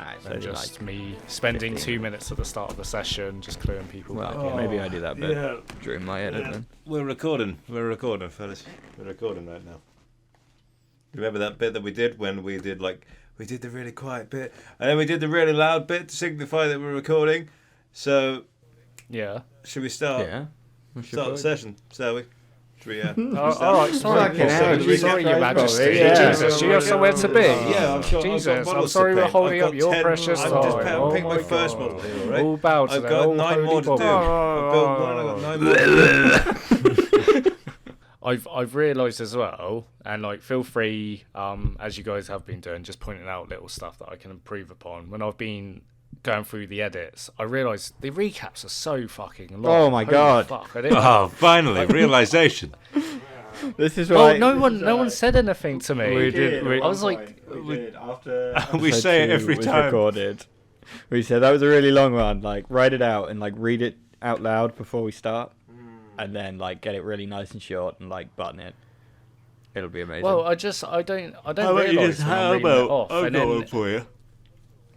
And just me spending 2 minutes at the start of the session, just clearing people back in. Maybe I do that bit during my edit then. We're recording, fellas. We're recording right now. Remember that bit that we did when we did the really quiet bit, and then we did the really loud bit to signify that we're recording. So, yeah, should we start? Yeah, start the session, shall we? All right, sorry, Your Majesty. Yeah. Jesus, you have somewhere to be. Yeah, I'm sure. Jesus, I'm sorry we're holding up your precious time. I've picked my first model here, right? All bow to I've that got old 9 more to holy do. Bob. I've built one. I've got 9 more. I've realised as well, and feel free, as you guys have been doing, just pointing out little stuff that I can improve upon. When I've been going through the edits, I realised the recaps are so fucking long. Oh my god! Fuck, Finally, realisation. This is why. No one said anything to me. We did. I was like, we did after. We say it every time. Recorded. We said that was a really long one. Write it out and read it out loud before we start, and then get it really nice and short and button it. It'll be amazing. Well, I don't realise. How about I've got one for you.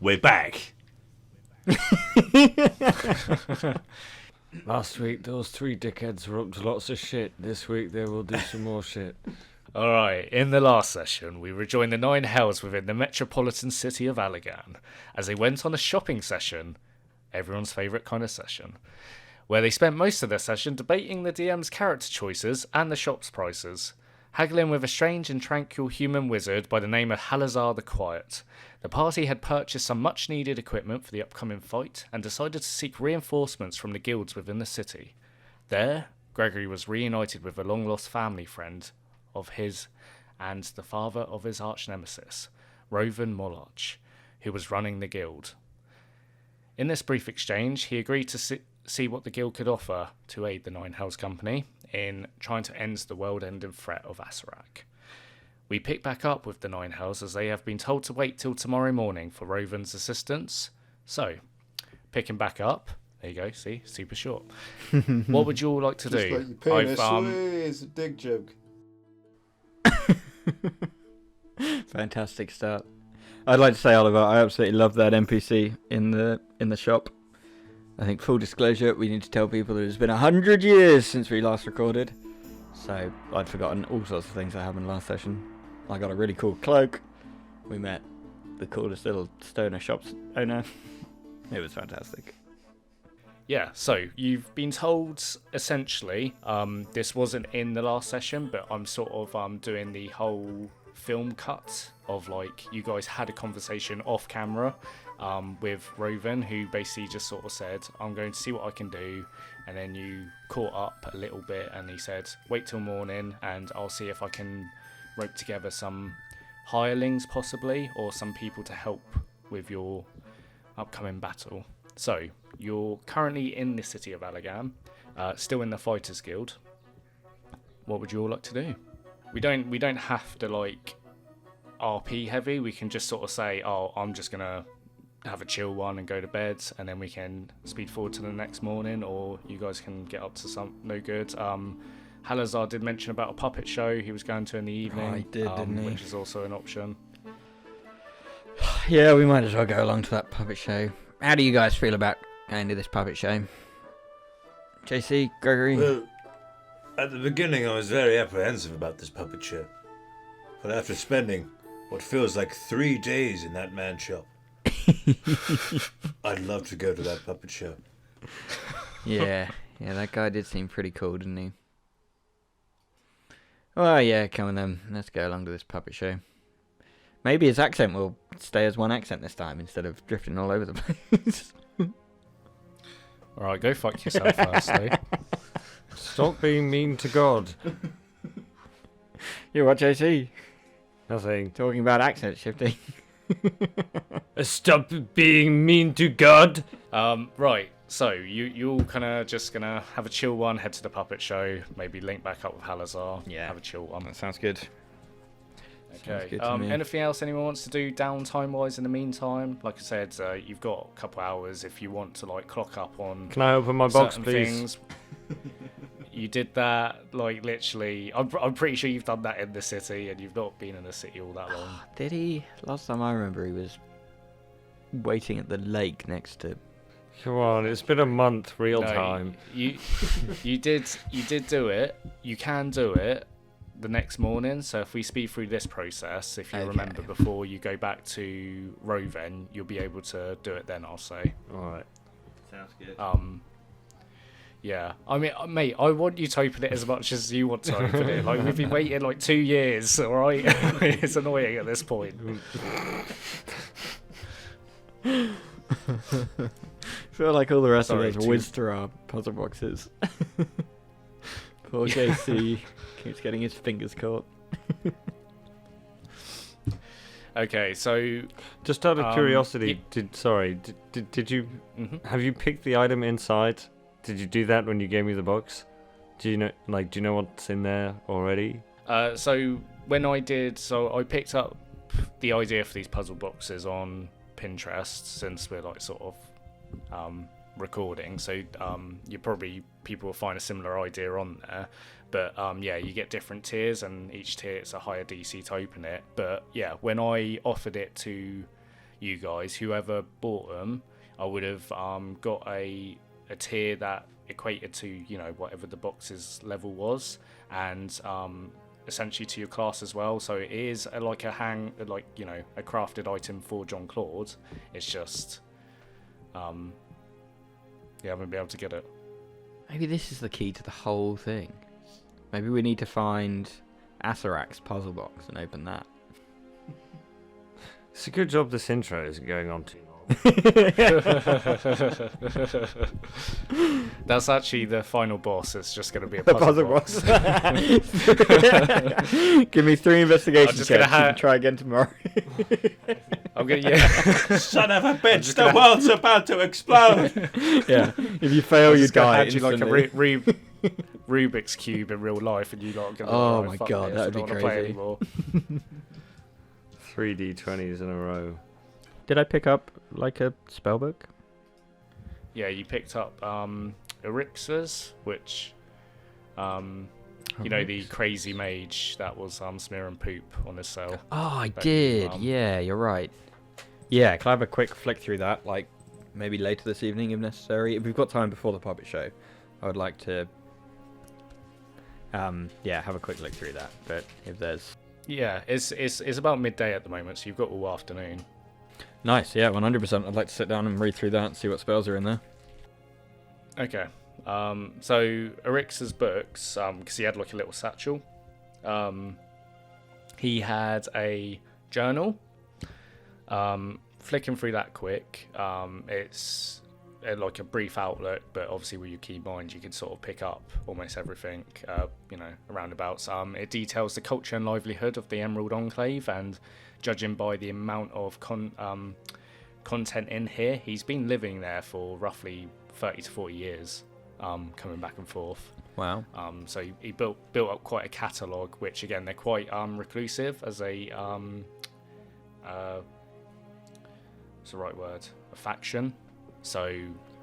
We're back. Last week, those 3 dickheads were up to lots of shit. This week, they will do some more shit. Alright, in the last session, we rejoined the 9 hells within the metropolitan city of Alaghon as they went on a shopping session, everyone's favourite kind of session, where they spent most of their session debating the DM's character choices and the shop's prices, haggling with a strange and tranquil human wizard by the name of Halazar the Quiet. The party had purchased some much-needed equipment for the upcoming fight and decided to seek reinforcements from the guilds within the city. There, Gregory was reunited with a long-lost family friend of his and the father of his arch-nemesis, Rovan Mollarch, who was running the guild. In this brief exchange, he agreed to see what the guild could offer to aid the 9 Hells Company in trying to end the world-ending threat of Acererak. We pick back up with the 9 Hells as they have been told to wait till tomorrow morning for Rovan's assistance. So, picking back up, there you go, see, super short. What would you all like to Just do? like your penis, it's a dig joke. Fantastic start. I'd like to say, Oliver, I absolutely love that NPC in the shop. I think, full disclosure, we need to tell people that it's been 100 years since we last recorded. So I'd forgotten all sorts of things that happened last session. I got a really cool cloak. We met the coolest little stoner shop's owner. It was fantastic. Yeah, so you've been told, essentially, this wasn't in the last session, but I'm sort of doing the whole film cut of you guys had a conversation off camera with Rovan, who basically just sort of said, I'm going to see what I can do, and then you caught up a little bit and he said, wait till morning and I'll see if I can rope together some hirelings possibly, or some people to help with your upcoming battle. So you're currently in the city of Alaghon, still in the Fighters Guild. What would you all like to do? We don't have to RP heavy. We can just sort of say, I'm just gonna have a chill one and go to bed, and then we can speed forward to the next morning, or you guys can get up to some no good. Halazar did mention about a puppet show he was going to in the evening. Oh, he did, didn't he? Which is also an option. Yeah, we might as well go along to that puppet show. How do you guys feel about going to this puppet show? JC, Gregory? Well, at the beginning I was very apprehensive about this puppet show. But after spending what feels like 3 days in that man shop, I'd love to go to that puppet show. Yeah, that guy did seem pretty cool, didn't he? Well, yeah, come on then. Let's go along to this puppet show. Maybe his accent will stay as one accent this time instead of drifting all over the place. Alright, go fuck yourself firstly. Stop being mean to God. You what, JC? Nothing. Talking about accent shifting. Stop being mean to God. Right, so you're kind of just going to have a chill one, head to the puppet show, maybe link back up with Halazar, have a chill one. That sounds good. Okay, anything else anyone wants to do downtime-wise in the meantime? Like I said, you've got a couple hours if you want to clock up on. Can I open my box, certain please? Things. You did that, literally. I'm pretty sure you've done that in the city, and you've not been in the city all that long. Did he? Last time I remember he was waiting at the lake next to. Come on, it's been a month, real No, time. You did do it. You can do it the next morning. So if we speed through this process, if you Okay. remember before you go back to Roven, you'll be able to do it then, I'll say. Alright. Sounds good. Yeah. I mean, mate, I want you to open it as much as you want to open it. Like, we've been waiting like 2 years, alright? It's annoying at this point. I feel like all the rest Sorry, of us whizzed through our puzzle boxes. Poor JC keeps getting his fingers caught. Okay, so... Just out of curiosity, you- did you Mhm. have you picked the item inside? Did you do that when you gave me the box? Do you know what's in there already? So when I picked up the idea for these puzzle boxes on Pinterest, since we're like sort of recording, so people will find a similar idea on there. But yeah, you get different tiers, and each tier it's a higher DC to open it. But yeah, when I offered it to you guys, whoever bought them, I would have got a tier that equated to, you know, whatever the box's level was, and essentially to your class as well. So it is a crafted item for John Claude. It's just you haven't been able to get it. Maybe this is the key to the whole thing. Maybe we need to find Acererak's puzzle box and open that. It's a good job this intro isn't going on too long. That's actually the final boss. It's just going to be a The puzzle, puzzle box. box. Give me 3 investigation just checks gonna and try again tomorrow. I'm gonna, yeah. Son of a bitch, the world's about to explode! Yeah, if you fail, I'm you just gonna die hand you like a instantly. Rubik's cube in real life, and you lot gonna. Oh "Right, my fuck God, this, that would I be don't wanna play crazy." anymore." 3d20s in a row. Did I pick up like a spell book? Yeah, you picked up Erixas, which you know, the crazy mage that was smearing poop on his cell. Oh, I That did. you, Yeah, you're right. Yeah, can I have a quick flick through that, like maybe later this evening if necessary? If we've got time before the puppet show, I would like to have a quick look through that. But if there's Yeah, it's about midday at the moment, so you've got all afternoon. nice, yeah, 100%. I'd like to sit down and read through that and see what spells are in there. Okay. So Erix's books, because he had like a little satchel. He had a journal. Flicking through that quick, it's like a brief outlook, but obviously with your key mind, you can sort of pick up almost everything. You know, roundabouts. It details the culture and livelihood of the Emerald Enclave, and judging by the amount of content in here, he's been living there for roughly 30 to 40 years, coming back and forth. Wow. So he built up quite a catalogue, which again, they're quite reclusive as a what's the right word? A faction. So,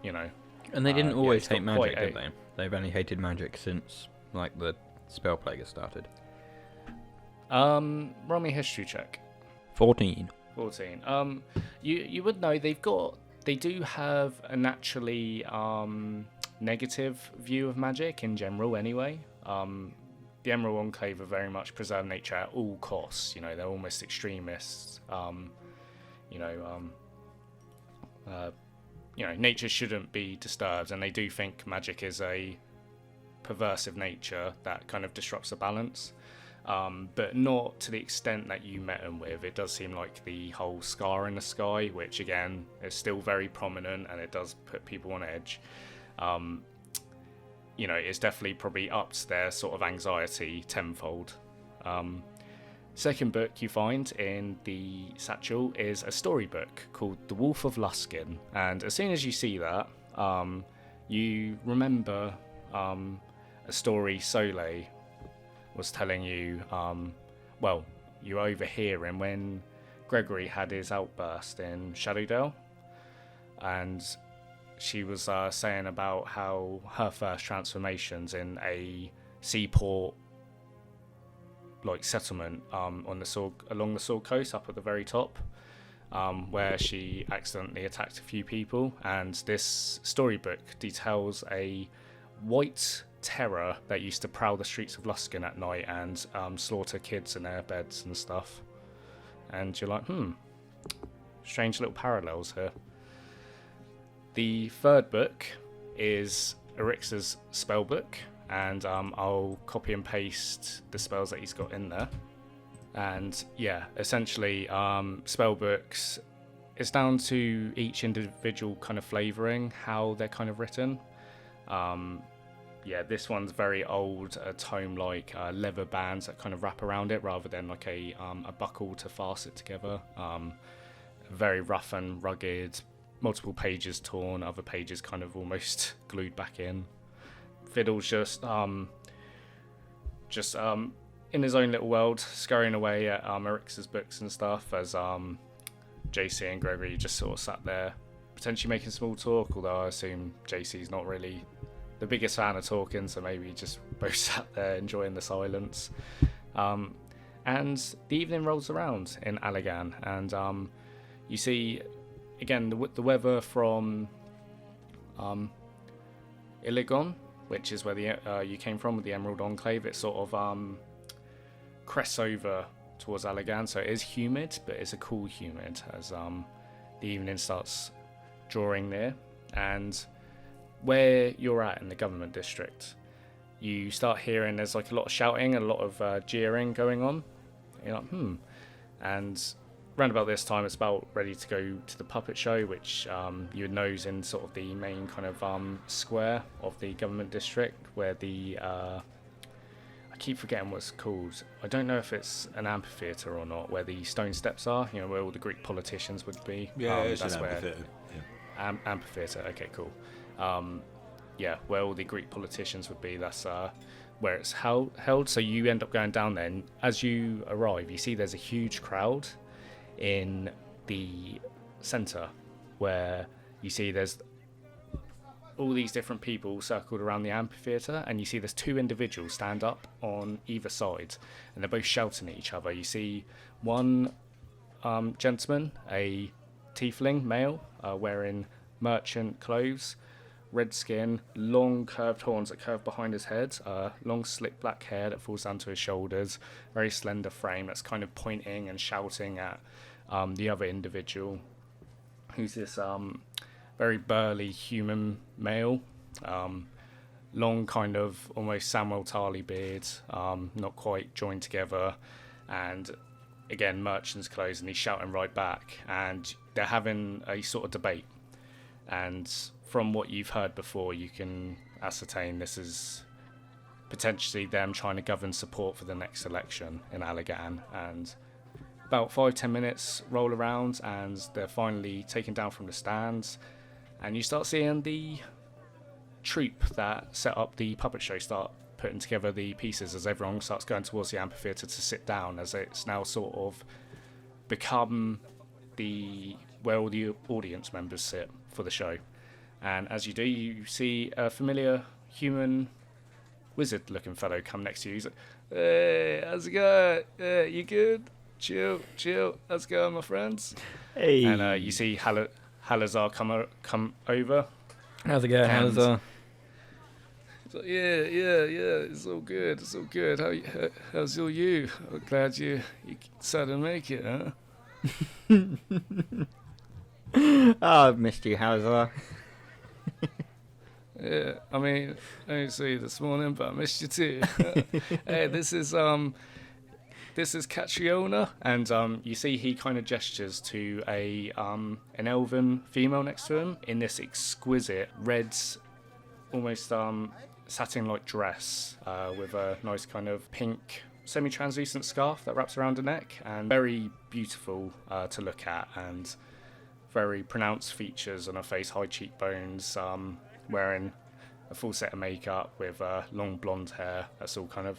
you know. And they didn't yeah, always it's hate got quite magic, did they? They've only hated magic since like the spell plague has started. Roll me a history check. 14. 14. You would know they do have a naturally negative view of magic in general anyway. The Emerald Enclave are very much preserve nature at all costs. You know, they're almost extremists. Nature shouldn't be disturbed, and they do think magic is a perversive nature that kind of disrupts the balance. But not to the extent that you met them with. It does seem like the whole scar in the sky, which again is still very prominent, and it does put people on edge. It's definitely probably upped their sort of anxiety tenfold. Second book you find in the satchel is a storybook called The Wolf of Luskin, and as soon as you see that, you remember a story Soleil was telling you. You overhear him when Gregory had his outburst in Shadowdale, and she was saying about how her first transformations in a seaport like settlement along the Sword Coast up at the very top. where she accidentally attacked a few people, and this storybook details a white terror that used to prowl the streets of Luskan at night and slaughter kids in their beds and stuff. And you're like, strange little parallels here. The third book is Erix's spell book, and I'll copy and paste the spells that he's got in there. And yeah, essentially, spell books, it's down to each individual kind of flavouring, how they're kind of written. Yeah, this one's very old, tome-like leather bands that kind of wrap around it rather than like a buckle to fasten it together. Very rough and rugged, multiple pages torn, other pages kind of almost glued back in. Fiddle's just in his own little world, scurrying away at Erix's books and stuff, as JC and Gregory just sort of sat there, potentially making small talk, although I assume JC's not really the biggest fan of talking, so maybe just both sat there enjoying the silence. And the evening rolls around in Alaghon, and you see, again, the weather from Alaghon, which is where you came from with the Emerald Enclave. It sort of crests over towards Alaghon, so it is humid, but it's a cool humid as the evening starts drawing near. And where you're at in the government district, you start hearing there's like a lot of shouting and a lot of jeering going on. You're like, And round about this time, it's about ready to go to the puppet show, which you would know is in sort of the main kind of square of the government district, where the I keep forgetting what it's called. I don't know if it's an amphitheatre or not, where the stone steps are, where all the Greek politicians would be. Yeah, it's that's an where amphitheatre. Yeah. Amphitheatre. Okay, cool. Yeah, where all the Greek politicians would be. That's where it's held. So you end up going down there, and as you arrive, you see there's a huge crowd in the centre, where you see there's all these different people circled around the amphitheatre, and you see there's two individuals stand up on either side, and they're both shouting at each other. You see one gentleman, a tiefling male, wearing merchant clothes, red skin, long curved horns that curve behind his head, long slick black hair that falls down to his shoulders, very slender frame that's kind of pointing and shouting at the other individual, who's this very burly human male, long kind of almost Samuel Tarly beard, not quite joined together, and again merchant's clothes, and he's shouting right back, and they're having a sort of debate. And from what you've heard before, you can ascertain this is potentially them trying to govern support for the next election in Alaghon. And about 5-10 minutes roll around, and they're finally taken down from the stands, and you start seeing the troupe that set up the puppet show start putting together the pieces as everyone starts going towards the amphitheatre to sit down, as it's now sort of become where all the audience members sit for the show. And as you do, you see a familiar human wizard looking fellow come next to you. He's like, "Hey, how's it going? You good? Chill. How's it going, my friends?" Hey. And you see Halazar come over. How's it going, Halazar? He's like, yeah, it's all good. How's you? I'm glad you decided to make it, huh? Oh, I've missed you, Halazar. Yeah, I mean, I didn't see you this morning, but I missed you too. Hey, this is Catriona, and you see he kind of gestures to an elven female next to him in this exquisite red, almost satin-like dress with a nice kind of pink semi-translucent scarf that wraps around her neck, and very beautiful to look at, and very pronounced features on her face, high cheekbones, wearing a full set of makeup with long blonde hair that's all kind of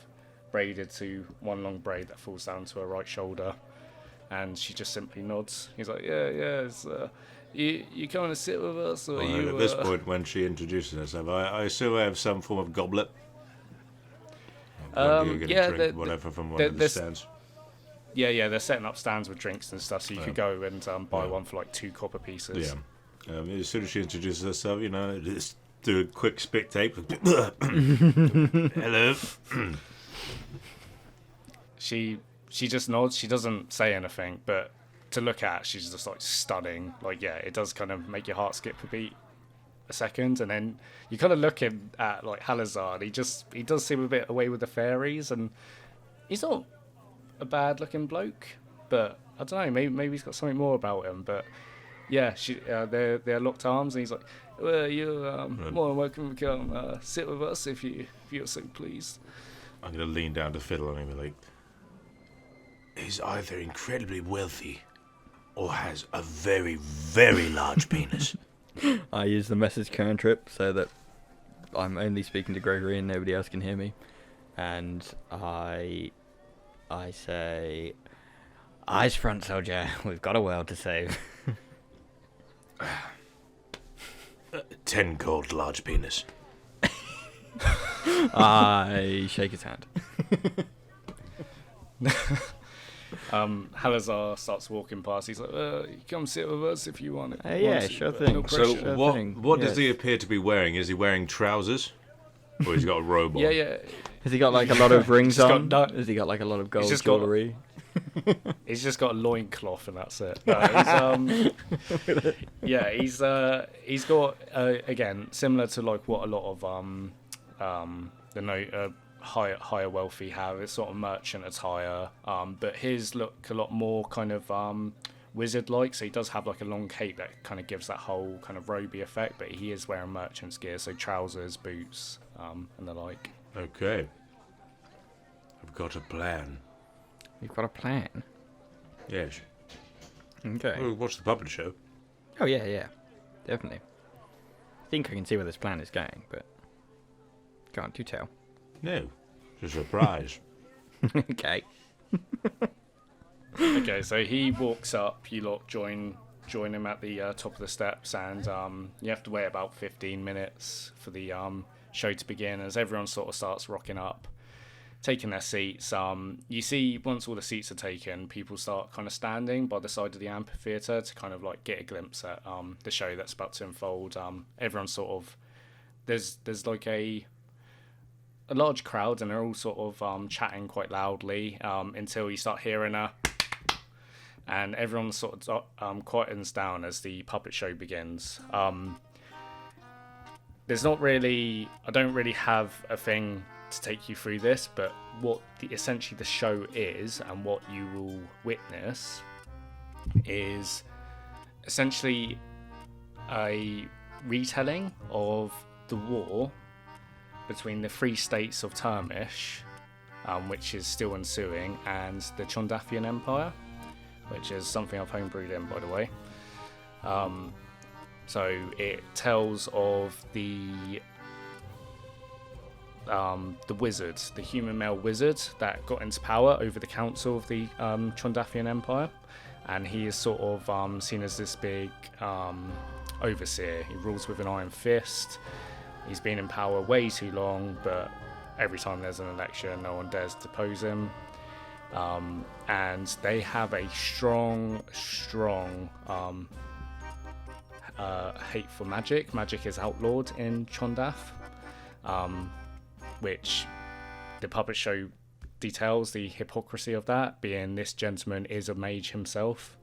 braided to one long braid that falls down to her right shoulder, and she just simply nods. He's like, yeah, it's, you coming to sit with us, or you? At this point, when she introduces herself, I assume I have some form of goblet. Yeah, drink whatever from one of the stands. Yeah, they're setting up stands with drinks and stuff, so you could go and buy Yeah. one for like 2 copper pieces. Yeah. As soon as she introduces herself, just do a quick spit tape. Hello. She just nods. She doesn't say anything, but to look at, she's just like stunning. Like, yeah, it does kind of make your heart skip a beat a second, and then you kind of look at like Halazar, and he does seem a bit away with the fairies, and he's not a bad looking bloke, but I don't know, maybe he's got something more about him. But yeah, they're locked arms, and he's like, well, you're more than welcome to come sit with us if you're so pleased. I'm going to lean down to fiddle on him and like, he's either incredibly wealthy or has a very, very large penis. I use the message cantrip so that I'm only speaking to Gregory and nobody else can hear me. And I say, eyes front, soldier. We've got a world to save. 10 gold large penis. I shake his hand. Halazar starts walking past. He's like, you come sit with us if you want it. Yeah, sure thing. No So pressure. what does Yes. he appear to be wearing? Is he wearing trousers? Or he's got a robe on? Yeah. Has he got like a lot of rings He's got on? no- Has he got like a lot of gold just got- jewellery? He's just got a loincloth and that's it. No, he's got again, similar to like what a lot of higher wealthy have. It's sort of merchant attire, but his look a lot more kind of wizard like. So he does have like a long cape that kind of gives that whole kind of roby effect, but he is wearing merchant's gear, so trousers, boots, and the like. Okay. I've got a plan. You've got a plan. Yes. Okay. We'll watch the puppet show. Oh yeah, definitely. I think I can see where this plan is going, but can't you tell? No. It's a surprise. Okay. Okay, so he walks up. You lot join him at the top of the steps, and you have to wait about 15 minutes for the show to begin. As everyone sort of starts rocking up, taking their seats. You see, once all the seats are taken, people start kind of standing by the side of the amphitheatre to kind of like get a glimpse at the show that's about to unfold. Everyone sort of there's like a large crowd, and they're all sort of chatting quite loudly until you start hearing a, and everyone sort of quietens down as the puppet show begins. There's not really, I don't really have a thing to take you through this, but what essentially the show is and what you will witness is essentially a retelling of the war between the Free States of Termish, which is still ensuing, and the Chondathian Empire, which is something I've homebrewed in, by the way. So it tells of the wizard, the human male wizard that got into power over the council of the Chondathian Empire, and he is sort of seen as this big overseer. He rules with an iron fist. He's been in power way too long, but every time there's an election, no one dares depose him. And they have a strong hate for magic. Magic is outlawed in Chondath, which the puppet show details the hypocrisy of that, being this gentleman is a mage himself.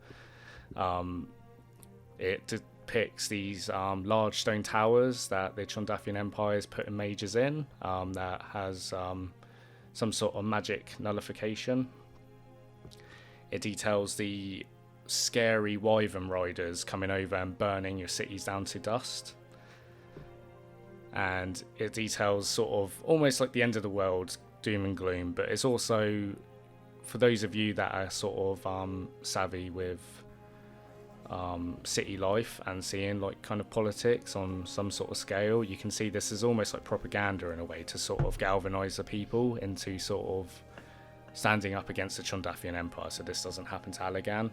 It depicts these large stone towers that the Chondathian Empire is putting mages in, that has some sort of magic nullification. It details the scary wyvern riders coming over and burning your cities down to dust. And it details sort of almost like the end of the world, doom and gloom, but it's also for those of you that are sort of savvy with city life and seeing like kind of politics on some sort of scale, you can see this is almost like propaganda in a way to sort of galvanize the people into sort of standing up against the Chondathian Empire, so this doesn't happen to Alaghon.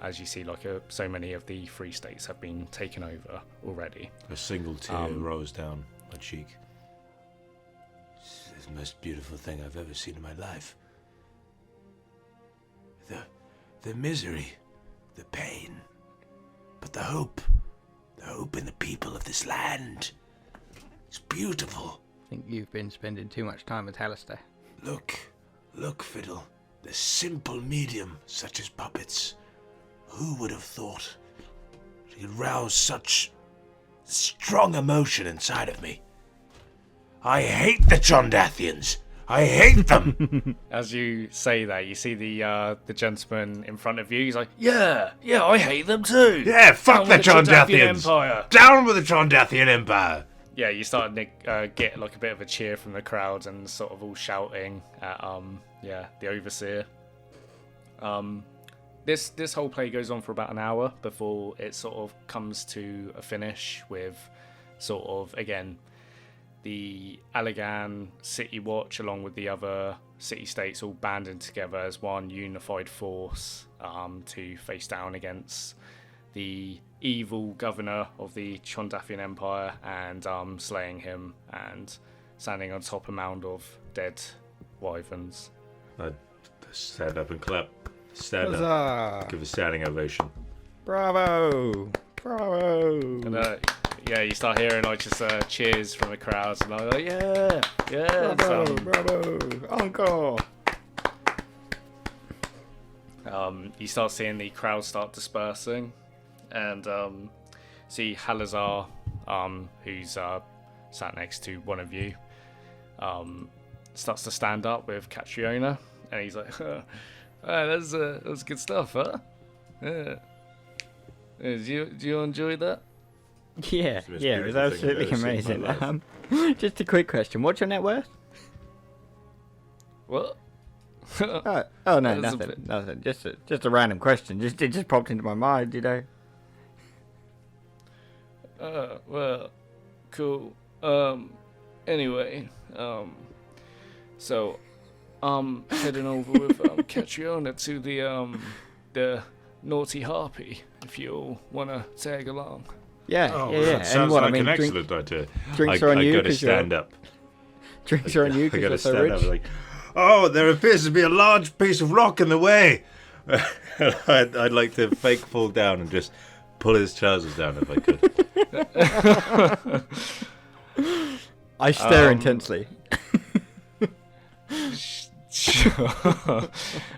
As you see, like so many of the free states have been taken over already. A single tear rolls down my cheek. It's the most beautiful thing I've ever seen in my life. the misery, the pain, but the hope in the people of this land. It's beautiful. I think you've been spending too much time with Hallister. Look, Fiddle. The simple medium, such as puppets. Who would have thought she could rouse such strong emotion inside of me? I hate the Chondathians. I hate them. As you say that, you see the gentleman in front of you. He's like, yeah, I hate them too. Yeah, fuck Down the with Chondathian Chondathians. Empire. Down with the Chondathian Empire. Yeah, you start to get like a bit of a cheer from the crowd and sort of all shouting at the overseer. This whole play goes on for about an hour before it sort of comes to a finish with sort of again the Alaghon City Watch along with the other city-states all banding together as one unified force to face down against the evil governor of the Chondathian Empire and slaying him and standing on top of a mound of dead wyverns. I'd stand up and clap. Stand up. Huzzah! Give a standing ovation. Bravo! Bravo! And you start hearing like just cheers from the crowds and I'm like, yeah, Bravo! Bravo! Encore! You start seeing the crowd start dispersing, and see Halazar, who's sat next to one of you, starts to stand up with Catriona, and he's like, that's good stuff, huh? Yeah. Do you enjoy that? Yeah, It's the most it was beautiful thing I've absolutely ever seen in amazing. my life. Just a quick question. What's your net worth? What? Oh no, That's a nothing. Just a random question. It just popped into my mind, you know. Well, cool. Anyway, so I'm heading over with Catriona to the Naughty Harpy. If you all wanna tag along. Yeah. That sounds And what like I mean, an excellent idea. drinks are on you I gotta because you're stand up. drinks are on you I because gotta you're so stand up. rich. Like, oh, there appears to be a large piece of rock in the way. I'd like to fake fall down and just pull his trousers down if I could. I stare intensely.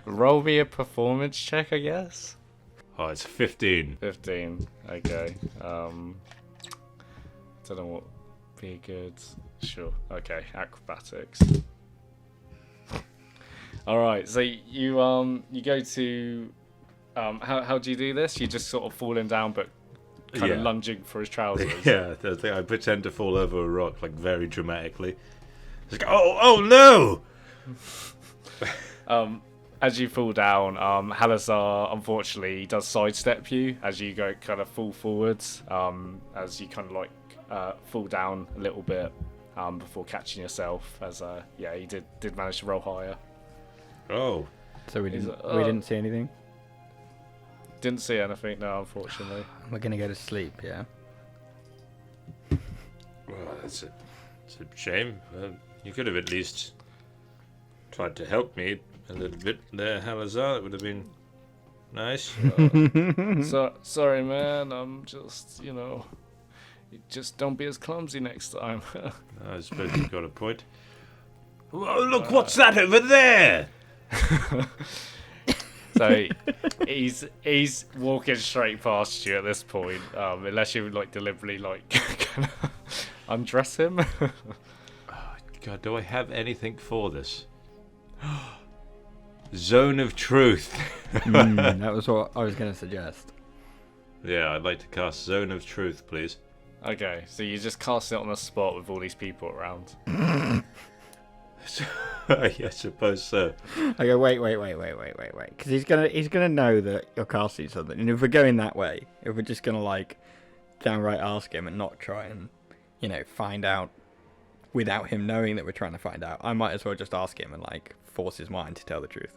Roll me a performance check, I guess. Oh, it's 15. 15. Okay. Don't know what be good. Sure. Okay. Acrobatics. All right. So you go to how do you do this? You just sort of falling down, but kind of lunging for his trousers. Yeah, I pretend to fall over a rock like very dramatically. It's like, oh no! As you fall down, Halazar unfortunately does sidestep you as you go kind of fall forwards. As you kind of like fall down a little bit before catching yourself. As he did manage to roll higher. Oh, So we He's didn't like, we "Oh." didn't see anything. Didn't see anything, no, unfortunately. We're gonna go to sleep. Yeah. well, it's a shame. You could have at least tried to help me a little bit there, Halazar. It would have been nice. So sorry, man. I'm just, just don't be as clumsy next time. I suppose you've got a point. Oh, look, what's that over there? So he's walking straight past you at this point, unless you like deliberately like kind of undress him. God, do I have anything for this? Zone of Truth. That was what I was gonna suggest. Yeah, I'd like to cast Zone of Truth, please. Okay, so you just cast it on the spot with all these people around. I suppose so. I go wait, because he's gonna know that you're casting something, and if we're going that way, if we're just gonna like downright ask him and not try and find out without him knowing that we're trying to find out, I might as well just ask him and like force his mind to tell the truth.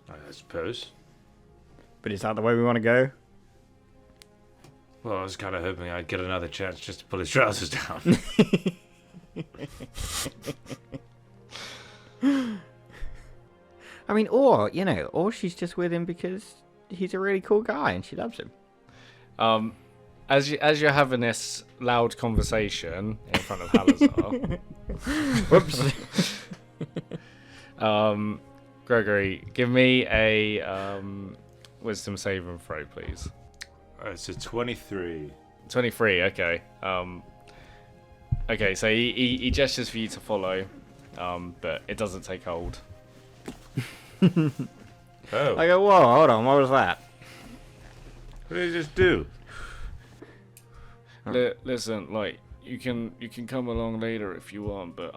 I suppose. But is that the way we want to go? Well, I was kind of hoping I'd get another chance just to pull his trousers down. I mean, or she's just with him because he's a really cool guy and she loves him. As you're having this loud conversation in front of Halazar, Whoops. Gregory, give me a wisdom saving throw, please. It's a 23. 23. Okay. Okay. So he gestures for you to follow, but it doesn't take hold. Oh. I go, whoa, hold on, what was that? What did you just do? Listen, like you can come along later if you want, but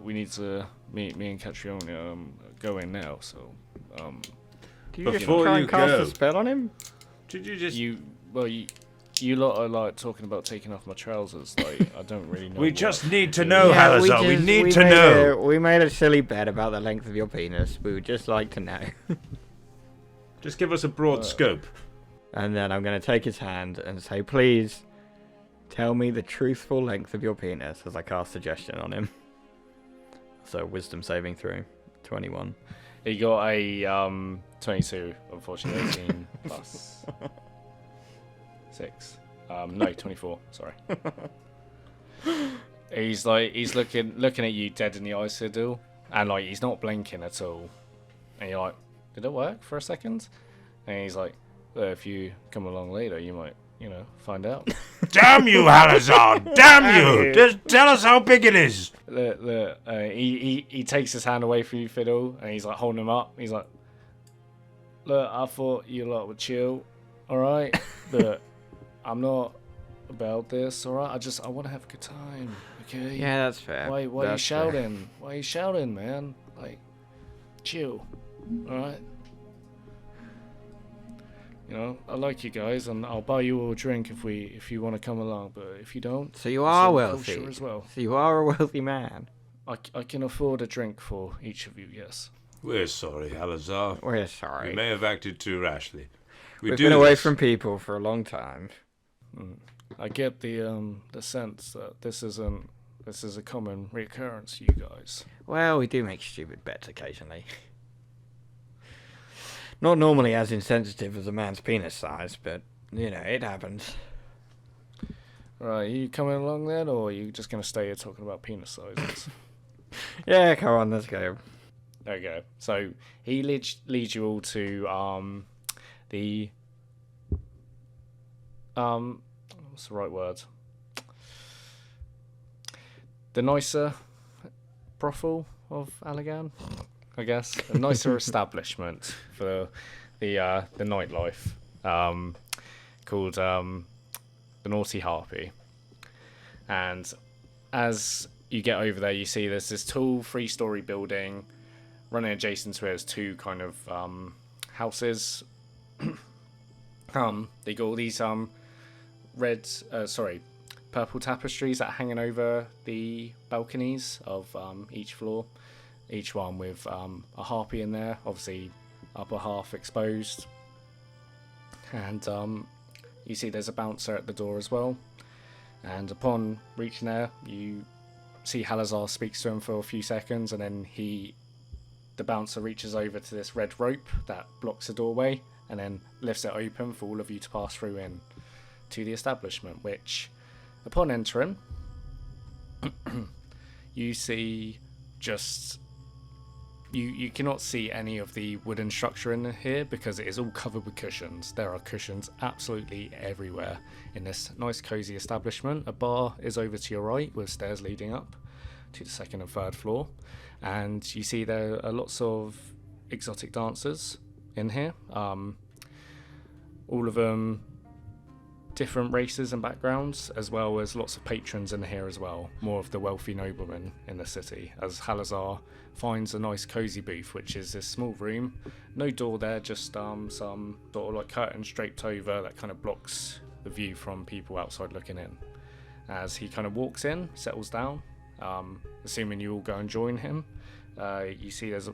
we need to me and Catriona go in now. So Did you just Before try you and cast go. a spell on him? Did you just... you lot are like talking about taking off my trousers. Like I don't really know. We what- just need to know, Yeah, Halazar. We need to made know. We made a silly bet about the length of your penis. We would just like to know. Just give us a broad scope. And then I'm going to take his hand and say, please, tell me the truthful length of your penis as I cast suggestion on him. So, wisdom saving throw, 21. He got a 22, unfortunately. 18 plus 6. No, 24. Sorry. He's looking at you dead in the eyes, Sidil, and like he's not blinking at all. And you're like, did it work for a second? And he's like, well, if you come along later, you might, find out. Damn you, Halazar! Damn you! Just tell us how big it is. He takes his hand away from you, Fiddle, and he's like holding him up. He's like, look, I thought you lot would chill, all right, but I'm not about this, all right. I want to have a good time, okay? Yeah, that's fair. Why are you That's fair. shouting? Why are you shouting, man? Like, chill, all right. I like you guys, and I'll buy you all a drink if you want to come along. But if you don't, So you it's are all wealthy. kosher as well. So you are a wealthy man. I can afford a drink for each of you. Yes. We're sorry, Halazar. We're We sorry. may have acted too rashly. We've do been away this. from people for a long time. I get the sense that this is a common reoccurrence, you guys. Well, we do make stupid bets occasionally. Not normally as insensitive as a man's penis size, but, it happens. Right, you coming along then, or are you just gonna stay here talking about penis sizes? Yeah, come on, let's go. There you go. So he leads you all to the what's the right word? The nicer brothel of Alaghon, I guess. A nicer establishment for the nightlife, called the Naughty Harpy. And as you get over there, you see there's this tall 3-story building. Running adjacent to it is 2 kind of houses. They got all these purple tapestries that are hanging over the balconies of each floor. Each one with a harpy in there, obviously upper half exposed. And you see there's a bouncer at the door as well. And upon reaching there, you see Halazar speaks to him for a few seconds, and then the bouncer reaches over to this red rope that blocks the doorway, and then lifts it open for all of you to pass through in to the establishment, which, upon entering, you see just... You cannot see any of the wooden structure in here because it is all covered with cushions. There are cushions absolutely everywhere in this nice cozy establishment. A bar is over to your right with stairs leading up to the 2nd and 3rd floor. And you see there are lots of exotic dancers in here. All of them different races and backgrounds, as well as lots of patrons in here as well. More of the wealthy noblemen in the city, as Halazar finds a nice cozy booth, which is this small room. No door there, just some sort of like curtains draped over that kind of blocks the view from people outside looking in. As he kind of walks in, settles down, assuming you all go and join him, you see there's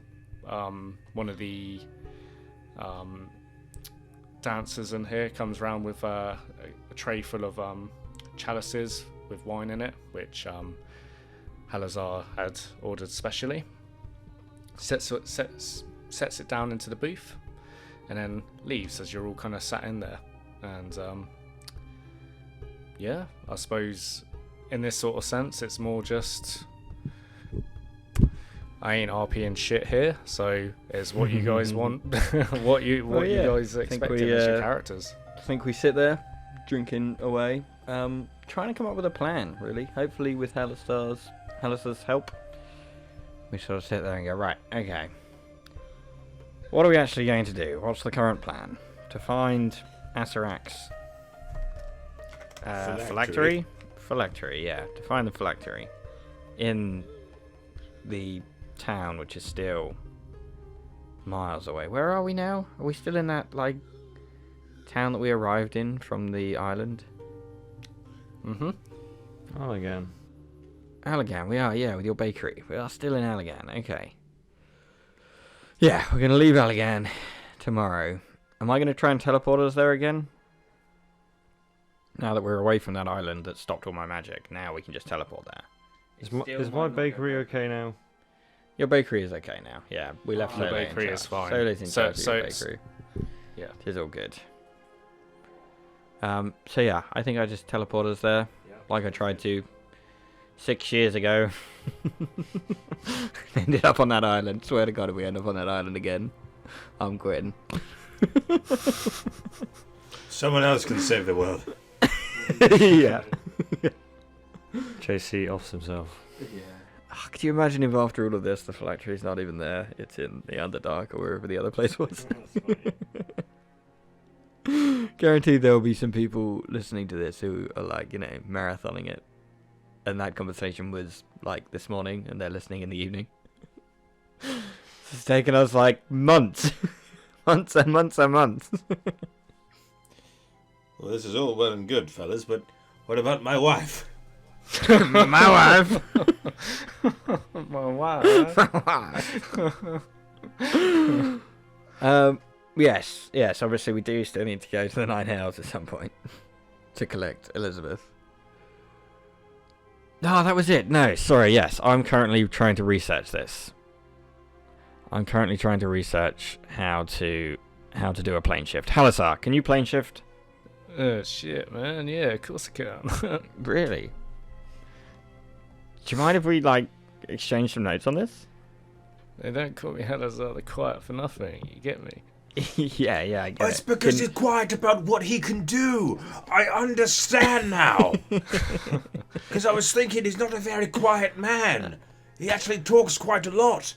one of the dancers in here comes around with a tray full of chalices with wine in it, which Halazar had ordered specially. Sets sets it down into the booth, and then leaves as you're all kind of sat in there. And yeah, I suppose in this sort of sense, it's more just I ain't RPing shit here, so it's what you guys want, what you guys expecting as your characters. I think we sit there, drinking away, trying to come up with a plan, really. Hopefully with Halaster's help. We sort of sit there and go, right, okay. What are we actually going to do? What's the current plan? To find Acererak's phylactery? Phylactery, yeah. To find the phylactery in the town, which is still miles away. Where are we now? Are we still in that, like, town that we arrived in from the island? Mm-hmm. Alaghon. Alaghon, we are, yeah, with your bakery. We are still in Alaghon, okay. Yeah, we're going to leave Alaghon tomorrow. Am I going to try and teleport us there again? Now that we're away from that island that stopped all my magic, now we can just teleport there. Is my bakery okay now? Your bakery is okay now, yeah. We left the Sole bakery in is charge. fine. Sole's in charge of your So- bakery. yeah. It is all good. So yeah, I think I just teleport us there, like I tried to 6 years ago. Ended up on that island. Swear to God, if we end up on that island again, I'm quitting. Someone else can save the world. Yeah. JC offs himself. Could you imagine if after all of this, the phylactery's not even there? It's in the Underdark or wherever the other place was. Guaranteed there will be some people listening to this who are like, marathoning it. And that conversation was like this morning, and they're listening in the evening. It's taken us like months. Months and months and months. Well, this is all well and good, fellas, but what about my wife? My wife. My wife. Yes, obviously we do still need to go to the Nine Hells at some point to collect Elizabeth. No, that was it. No, sorry, yes. I'm currently trying to research this. I'm currently trying to research how to do a plane shift. Halasar, can you plane shift? Oh shit, man. Yeah, of course I can. Really? Do you mind if we exchange some notes on this? They don't call me Halazar the Quiet for nothing. You get me? yeah, I get It's it. because he's quiet about what he can do. I understand now. Because I was thinking he's not a very quiet man. He actually talks quite a lot.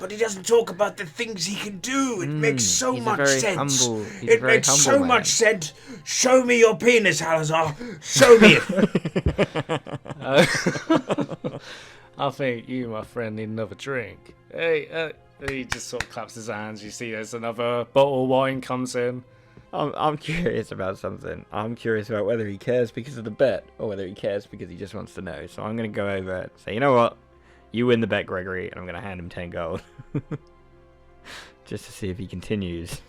But he doesn't talk about the things he can do. It makes so he's a much very sense. humble- he's a It very makes humble so man. much sense. Show me your penis, Halazar. Show me it. I think you, my friend, need another drink. Hey, he just sort of claps his hands. You see there's another bottle of wine comes in. I'm curious about something. I'm curious about whether he cares because of the bet or whether he cares because he just wants to know. So I'm going to go over and say, you know what? You win the bet, Gregory, and I'm going to hand him 10 gold. Just to see if he continues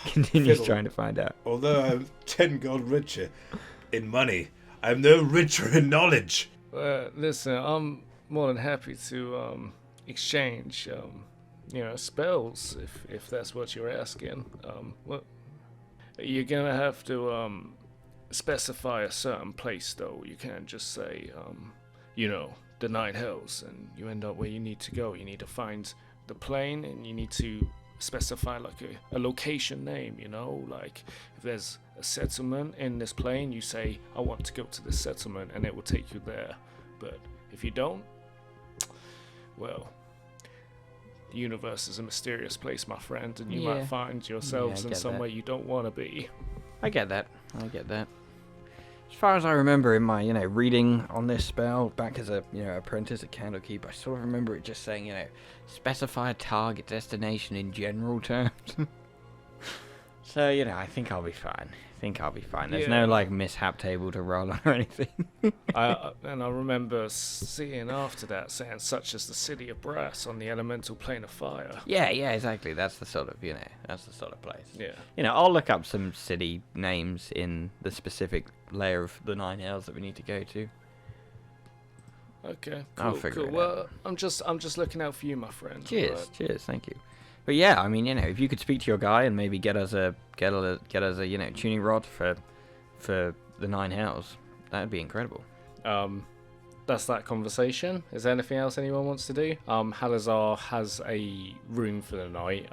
Fiddle. trying to find out. Although I'm 10 gold richer in money, I'm no richer in knowledge. Listen, I'm more than happy to exchange, spells if that's what you're asking. You're gonna have to specify a certain place, though. You can't just say, the Nine Hells, and you end up where you need to go. You need to find the plane, and you need to specify a location name. Like if there's a settlement in this plane, you say, I want to go to this settlement, and it will take you there. But if you don't, well, the universe is a mysterious place, my friend, and you Yeah. might find yourselves I in get somewhere that. you don't want to be. I get that. As far as I remember in my, reading on this spell back as a, apprentice at Candlekeep, I sort of remember it just saying, specify a target destination in general terms. So, I think I'll be fine. There's Yeah. no, mishap table to roll on or anything. I remember seeing after that saying such as the city of brass on the elemental plane of fire. Yeah, exactly. That's the sort of, place. Yeah. I'll look up some city names in the specific layer of the Nine Hells that we need to go to. Okay, I'll cool, figure cool. it Well, I'm just looking out for you, my friend. Cheers, alright? cheers, thank you. But yeah, I mean, if you could speak to your guy and maybe get us a tuning rod for the 9 hells, that'd be incredible. That's that conversation. Is there anything else anyone wants to do? Halazar has a room for the night,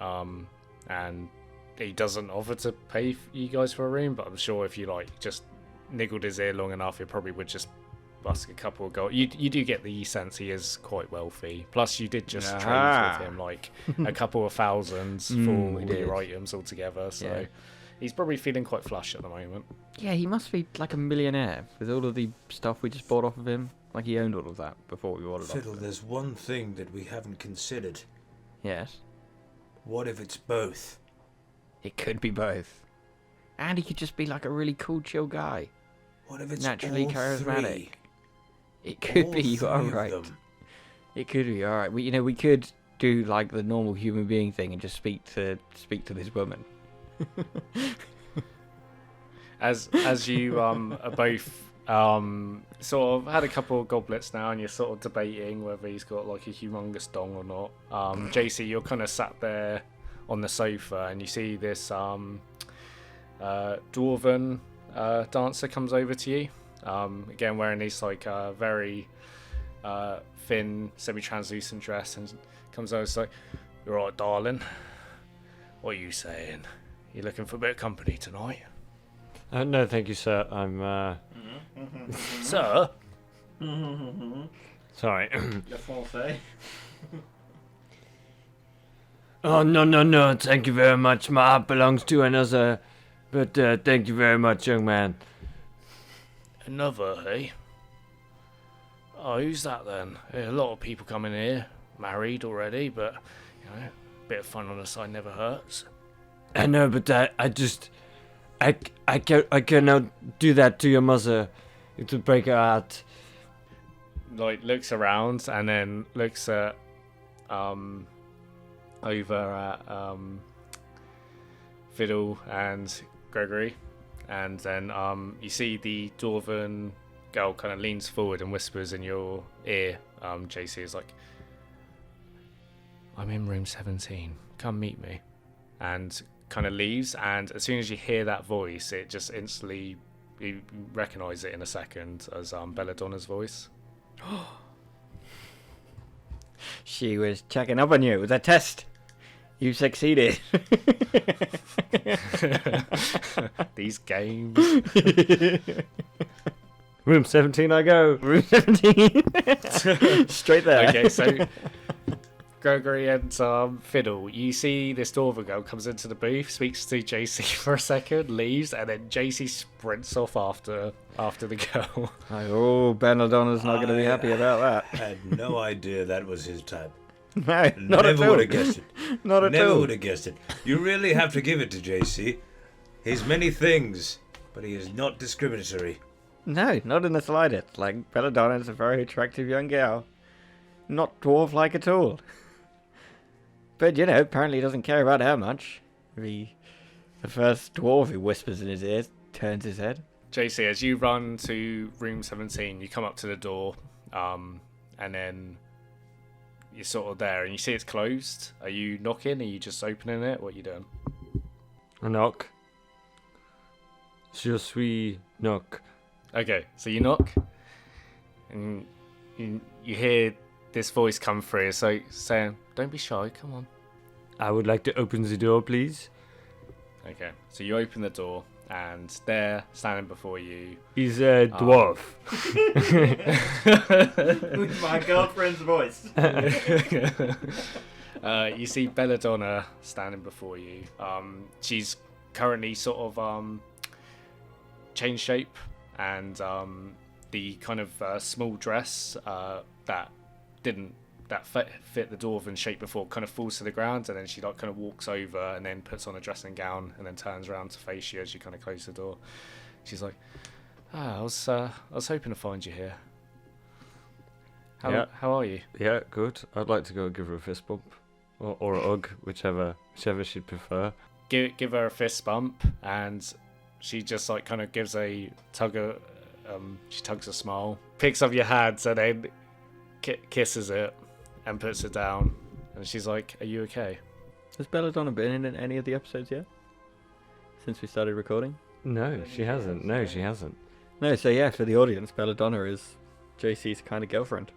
and he doesn't offer to pay you guys for a room, but I'm sure if you just niggled his ear long enough, he probably would just busk a couple of gold. You do get the sense he is quite wealthy. Plus, you did just trade with him a couple of thousands for all your items altogether, so Yeah. he's probably feeling quite flush at the moment. Yeah, he must be like a millionaire with all of the stuff we just bought off of him. Like he owned all of that before we ordered off Fiddle, of him. there's one thing that we haven't considered. Yes, What if it's both? it could be both. And he could just be like a really cool, chill guy. What if it's Naturally all charismatic. three? It could All be, you are three of right. them. It could be, alright. We could do like the normal human being thing and just speak to this woman. As you are both sort of had a couple of goblets now, and you're sort of debating whether he's got like a humongous dong or not. JC, you're kind of sat there on the sofa, and you see this dwarven dancer comes over to you. Again, wearing these like very thin, semi-translucent dress, and comes over. It's like, "You're right, darling. What are you saying? You looking for a bit of company tonight?" No, thank you, sir. I'm Sir? sorry. Oh, no. Thank you very much. My heart belongs to another. But thank you very much, young man. Another, eh? Oh, who's that then? A lot of people coming here, married already, but, a bit of fun on the side never hurts. I know, but I cannot do that to your mother. It would break her heart. Looks around and then looks at, over at, Fiddle and Gregory, and then, you see the dwarven girl kind of leans forward and whispers in your ear. JC is like, "I'm in room 17. Come meet me." And kind of leaves, and as soon as you hear that voice, it just instantly, you recognise it in a second as Belladonna's voice. She was checking up on you. It was a test. You succeeded. These games. Room 17, I go. Room 17. Straight there. Okay, so Gregory and Fiddle, you see this dwarven girl comes into the booth, speaks to JC for a second, leaves, and then JC sprints off after the girl. Oh, Belladonna's not going to be happy about that. I had no idea that was his type. No, not at Never all. would have guessed it. Not at Never all. would have guessed it. You really have to give it to JC. He's many things, but he is not discriminatory. No, not in the slightest. Like, Belladonna's a very attractive young girl. Not dwarf-like at all. But, apparently he doesn't care about her much. The first dwarf who whispers in his ear turns his head. JC, as you run to room 17, you come up to the door, and then you're sort of there, and you see it's closed. Are you knocking? Are you just opening it? What are you doing? A knock. Je suis knock. Okay, so you knock, and you hear this voice come through, so saying, "Don't be shy, come on." I would like to open the door, please. Okay, so you open the door, and there, standing before you, He's a dwarf. With my girlfriend's voice. you see Belladonna standing before you. She's currently sort of change shape, and the kind of small dress that didn't fit the dwarven shape before kind of falls to the ground, and then she kind of walks over and then puts on a dressing gown and then turns around to face you as you kind of close the door. She's like, I was hoping to find you here. How are you? Yeah, good. I'd like to go give her a fist bump. Or a hug, whichever she'd prefer. Give her a fist bump, and she just kind of gives a tug. She tugs a smile, picks up your hands, and then kisses it and puts it down. And she's like, "Are you okay?" Has Belladonna been in any of the episodes yet? Since we started recording? No, she hasn't. No, she hasn't. No, so yeah, for the audience, Belladonna is JC's kind of girlfriend.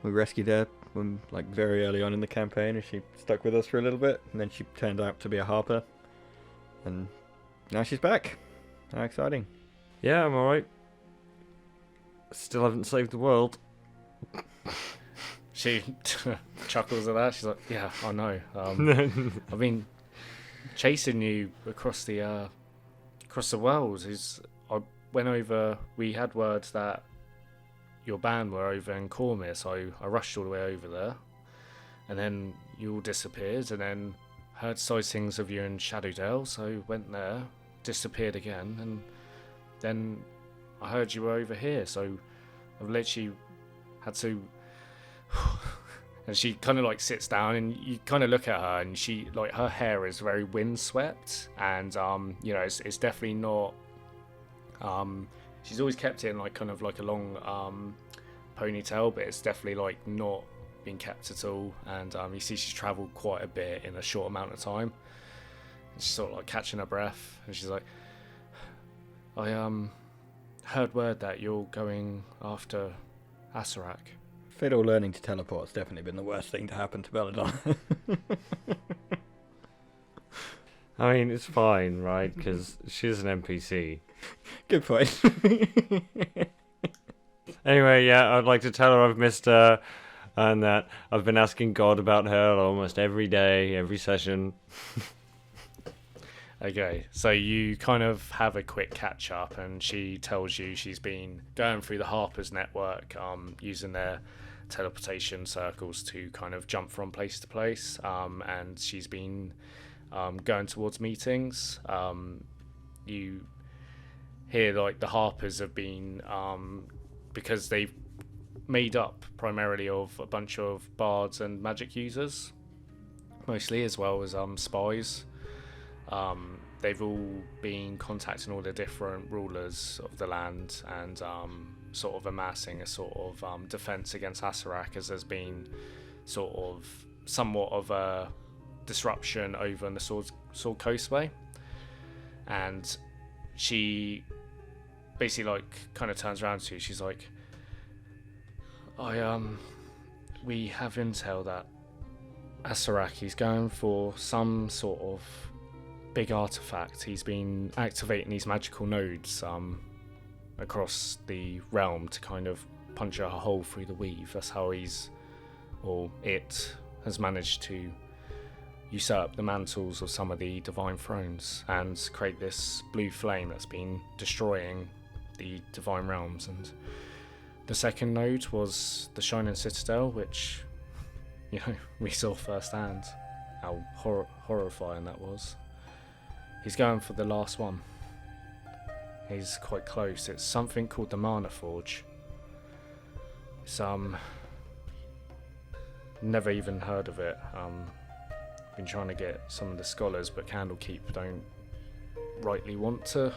We rescued her when, like, very early on in the campaign, and she stuck with us for a little bit, and then she turned out to be a harper. And now she's back. How exciting. Yeah, I'm alright. Still haven't saved the world. She chuckles at that. She's like, "Yeah, I know. I've been chasing you across the world. I went over. We had word that your band were over in Cormier, so I rushed all the way over there, and then you all disappeared, and then heard sightings of you in Shadowdale, so went there, disappeared again, and then I heard you were over here, so I've literally had to." And she kind of like sits down, and you kind of look at her, and she, like, her hair is very windswept, and you know, it's definitely not. She's always kept it in like kind of like a long ponytail, but it's definitely like not been kept at all. And you see she's travelled quite a bit in a short amount of time. And she's sort of like catching her breath, and she's like, "I heard word that you're going after Acererak." Fiddle learning to teleport's definitely been the worst thing to happen to Belladonna. I mean, it's fine, right? Because she's an NPC. Good point. Anyway, yeah, I'd like to tell her I've missed her, and that I've been asking God about her almost every day, every session. Okay, so you kind of have a quick catch up, and she tells you she's been going through the Harper's network, using their teleportation circles to kind of jump from place to place, and she's been going towards meetings. You hear like the Harpers have been, because they've made up primarily of a bunch of bards and magic users, mostly, as well as spies. They've all been contacting all the different rulers of the land and sort of amassing a sort of defense against Acererak, as there's been sort of somewhat of a disruption over in the Sword Coastway. And she basically like kind of turns around to you. She's like, we have intel that Acererak is going for some sort of big artifact. He's been activating these magical nodes across the realm to kind of punch a hole through the weave. That's how it has managed to usurp the mantles of some of the divine thrones and create this blue flame that's been destroying the divine realms. And the second node was the Shining Citadel, which, you know, we saw firsthand how horrifying that was. He's going for the last one. He's quite close. It's something called the Mana Forge. It's never even heard of it. Been trying to get some of the scholars, but Candlekeep don't rightly want to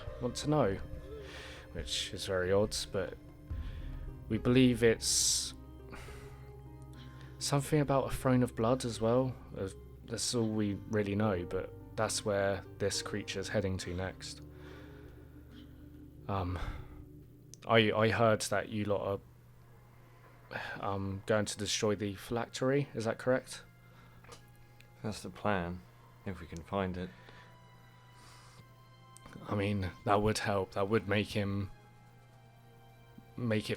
know, which is very odd. But we believe it's something about a throne of blood as well. That's all we really know, but that's where this creature's heading to next. I heard that you lot are going to destroy the phylactery. Is that correct? That's the plan, if we can find it. I mean, that would help. That would make it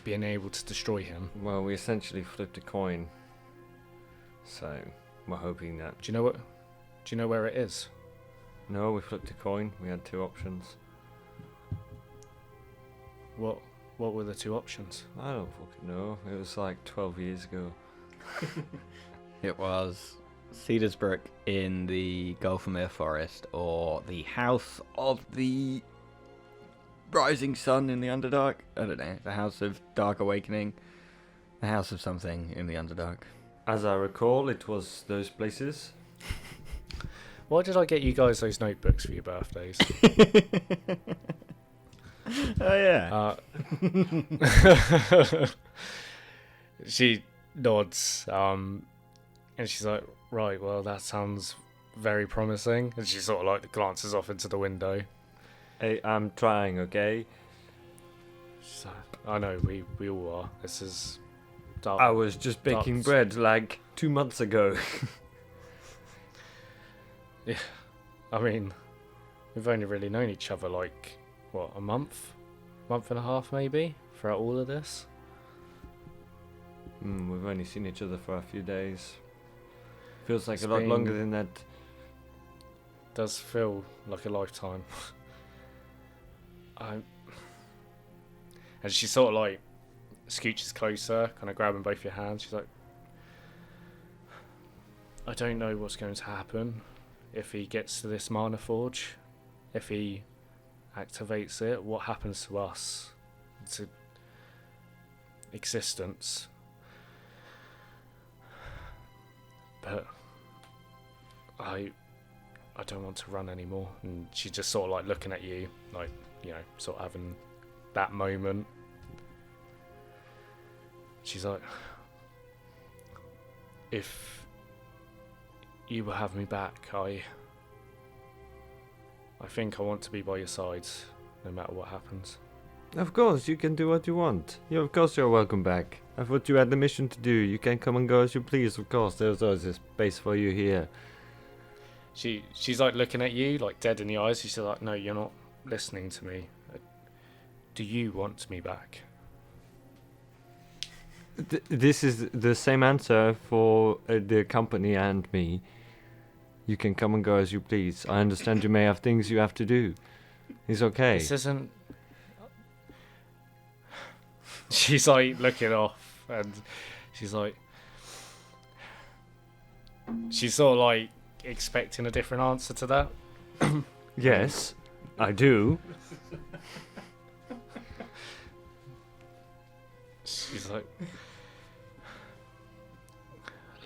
being able to destroy him. Well, we essentially flipped a coin, so we're hoping that... Do you know where it is? No, we flipped a coin. We had two options. What were the two options? I don't fucking know. It was like 12 years ago. It was Cedarsbrook in the Gulthmere forest, or the House of the Rising Sun in the Underdark. I don't know. The House of Dark Awakening. The House of something in the Underdark. As I recall, it was those places. Why did I get you guys those notebooks for your birthdays? Oh yeah. She nods, and she's like, right, well, that sounds very promising. And she sort of like glances off into the window. Hey, I'm trying, okay? She's like, I know, we all are. This is dark. I was just baking bread like 2 months ago. Yeah, I mean, we've only really known each other like, what, a month and a half maybe, throughout all of this. We've only seen each other for a few days. Feels like It's a lot been- longer than that. Does feel like a lifetime. And she sort of like scooches closer, kind of grabbing both your hands. She's like, I don't know what's going to happen if he gets to this mana forge. If he activates it, what happens to us? It's a existence. But I don't want to run anymore. And she's just sort of like looking at you, like, you know, sort of having that moment. She's like, if you will have me back, I think I want to be by your side, no matter what happens. Of course, you can do what you want. Of course you're welcome back. I thought you had the mission to do. You can come and go as you please, of course. There's always a space for you here. She's like looking at you, like dead in the eyes. She's like, no, you're not listening to me. Do you want me back? This is the same answer for the company and me. You can come and go as you please. I understand you may have things you have to do. It's okay. This isn't... She's like looking off, and she's like... She's sort of like expecting a different answer to that. Yes, I do. She's like,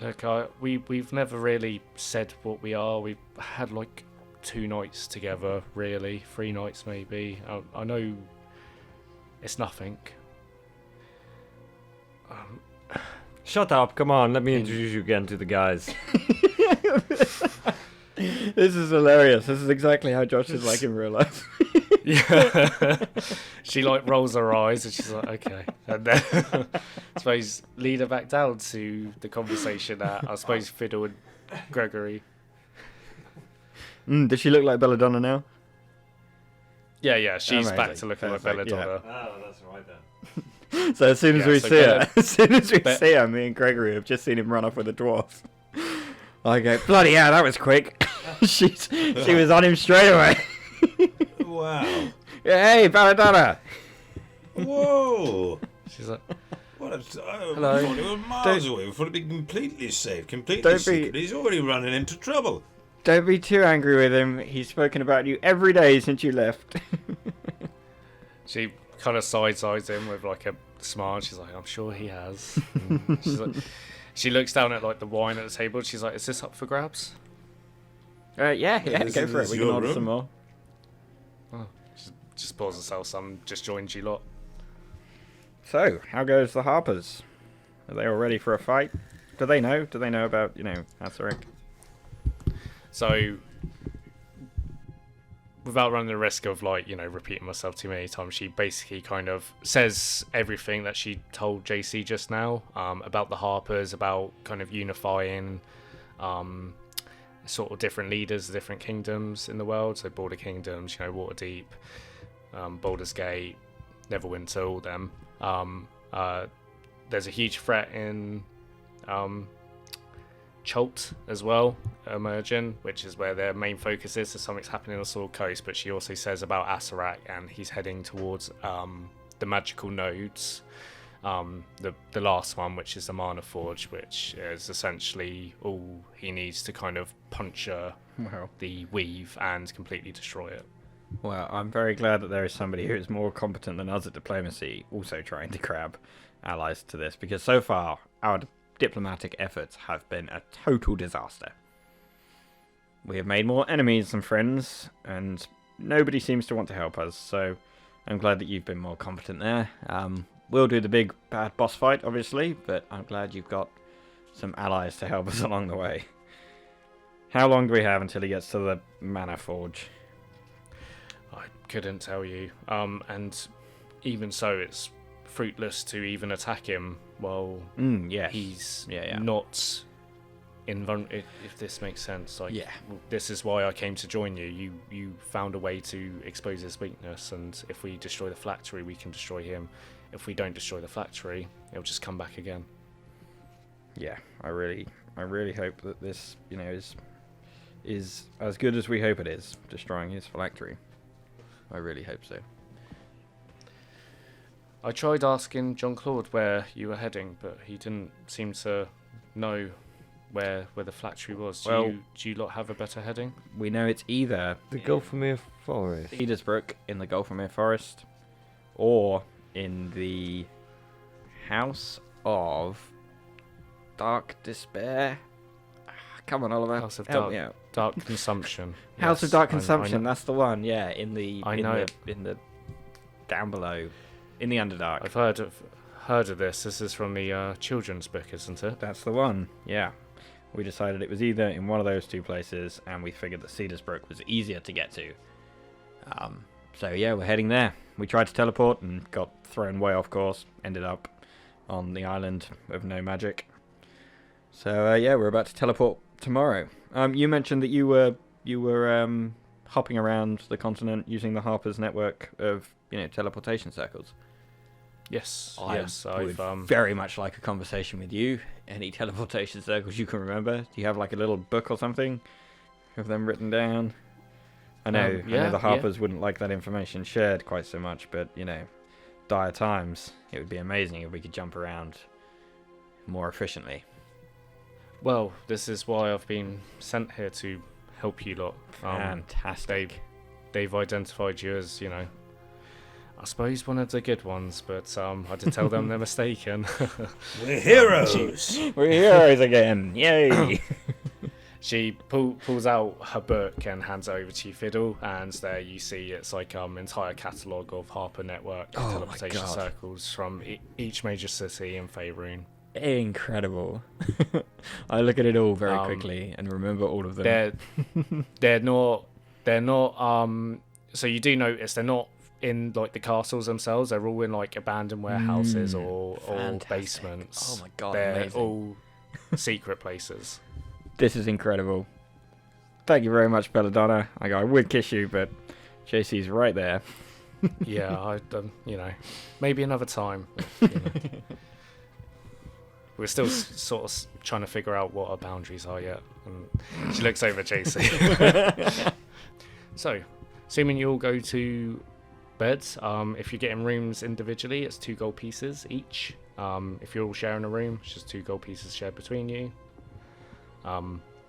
look, we've never really said what we are. We've had like 2 nights together, really, 3 nights maybe. I know it's nothing. Shut up, come on, let me introduce you again to the guys. This is hilarious. This is exactly how Josh is like in real life. Yeah. She like rolls her eyes and she's like, okay. And then I suppose lead her back down to the conversation that I suppose Fiddle and Gregory. Does she look like Belladonna now? Yeah, she's Amazing. back to looking like Perfect, yeah. Belladonna. Oh, that's right then. So as soon as Yeah, we so see her, Bella- as soon as we Be- see her, me and Gregory have just seen him run off with a dwarf. I go, bloody hell, that was quick. she was on him straight away. Wow. Hey, Belladonna. Whoa. She's like, What a, I Hello. thought he was miles away. We thought he'd be completely safe, completely Don't be- secret. He's already running into trouble. Don't be too angry with him. He's spoken about you every day since you left. she kind of side-eyes him with like a smile. She's like, I'm sure he has. And she's like, she looks down at like the wine at the table. She's like, is this up for grabs? Yeah, this go is- for it. this We is can your order room? some more. Just pours herself some, just joins you lot. So, how goes the Harpers? Are they all ready for a fight? Do they know? Do they know about, Acererak? So, without running the risk of repeating myself too many times, she basically kind of says everything that she told JC just now, about the Harpers, about kind of unifying sort of different leaders, different kingdoms in the world. So Border Kingdoms, Waterdeep, Baldur's Gate, Neverwinter, all them. There's a huge threat in Chult as well, emerging, which is where their main focus is. So something's happening on the Sword Coast, but she also says about Acererak, and he's heading towards the magical nodes. The last one, which is the Mana Forge, which is essentially all he needs to kind of puncture Wow. the weave and completely destroy it. Well, I'm very glad that there is somebody who is more competent than us at diplomacy also trying to grab allies to this, because so far our diplomatic efforts have been a total disaster. We have made more enemies than friends, and nobody seems to want to help us, so I'm glad that you've been more competent there. we'll do the big bad boss fight, obviously, but I'm glad you've got some allies to help us along the way. How long do we have until he gets to the Mana Forge? I couldn't tell you. And even so, it's fruitless to even attack him while Yes. he's Yeah. not invulnerable. If this makes sense, like Yeah. this is why I came to join you. You found a way to expose his weakness, and if we destroy the phylactery, we can destroy him. If we don't destroy the phylactery, it'll just come back again. Yeah, I really hope that this, is as good as we hope it is, destroying his phylactery. I really hope so. I tried asking John Claude where you were heading, but he didn't seem to know where the phylactery was. Do you lot have a better heading? We know it's either The Gulthmere Forest. Cedarsbrook in the Gulthmere Forest, or in the House of Dark Despair. Come on, Oliver. House of help Dark- me out. Dark Consumption. House of Yes, Dark I Consumption. know. That's the one. Yeah, in the down below, in the Underdark. I've heard of this. This is from the children's book, isn't it? That's the one. Yeah. We decided it was either in one of those two places, and we figured that Cedarsbrook was easier to get to. So yeah, we're heading there. We tried to teleport and got thrown way off course. Ended up on the island of no magic. So yeah, we're about to teleport tomorrow. You mentioned that you were hopping around the continent using the Harper's network of teleportation circles. Yes. I would very much like a conversation with you. Any teleportation circles you can remember? Do you have like a little book or something of them written down? I know the Harpers wouldn't like that information shared quite so much, but dire times. It would be amazing if we could jump around more efficiently. Well, this is why I've been sent here to help you lot. Fantastic. They've identified you as, I suppose one of the good ones, but I had to tell them they're mistaken. We're heroes. We're heroes again! Yay! She pulls out her book and hands it over to you, Fiddle, and there you see it's like entire catalogue of Harper Network teleportation circles from each major city in Faerun. Incredible. I look at it all very quickly and remember all of them. They're not so you do notice they're not in like the castles themselves. They're all in like abandoned warehouses or basements. Oh my god, they're amazing. all secret places. This is incredible. Thank you very much, Belladonna. I would kiss you, but JC's right there. Yeah, maybe another time. We're still sort of trying to figure out what our boundaries are yet. And she looks over at JC. So, assuming you all go to beds, if you're getting rooms individually, it's 2 gold pieces each. If you're all sharing a room, it's just 2 gold pieces shared between you.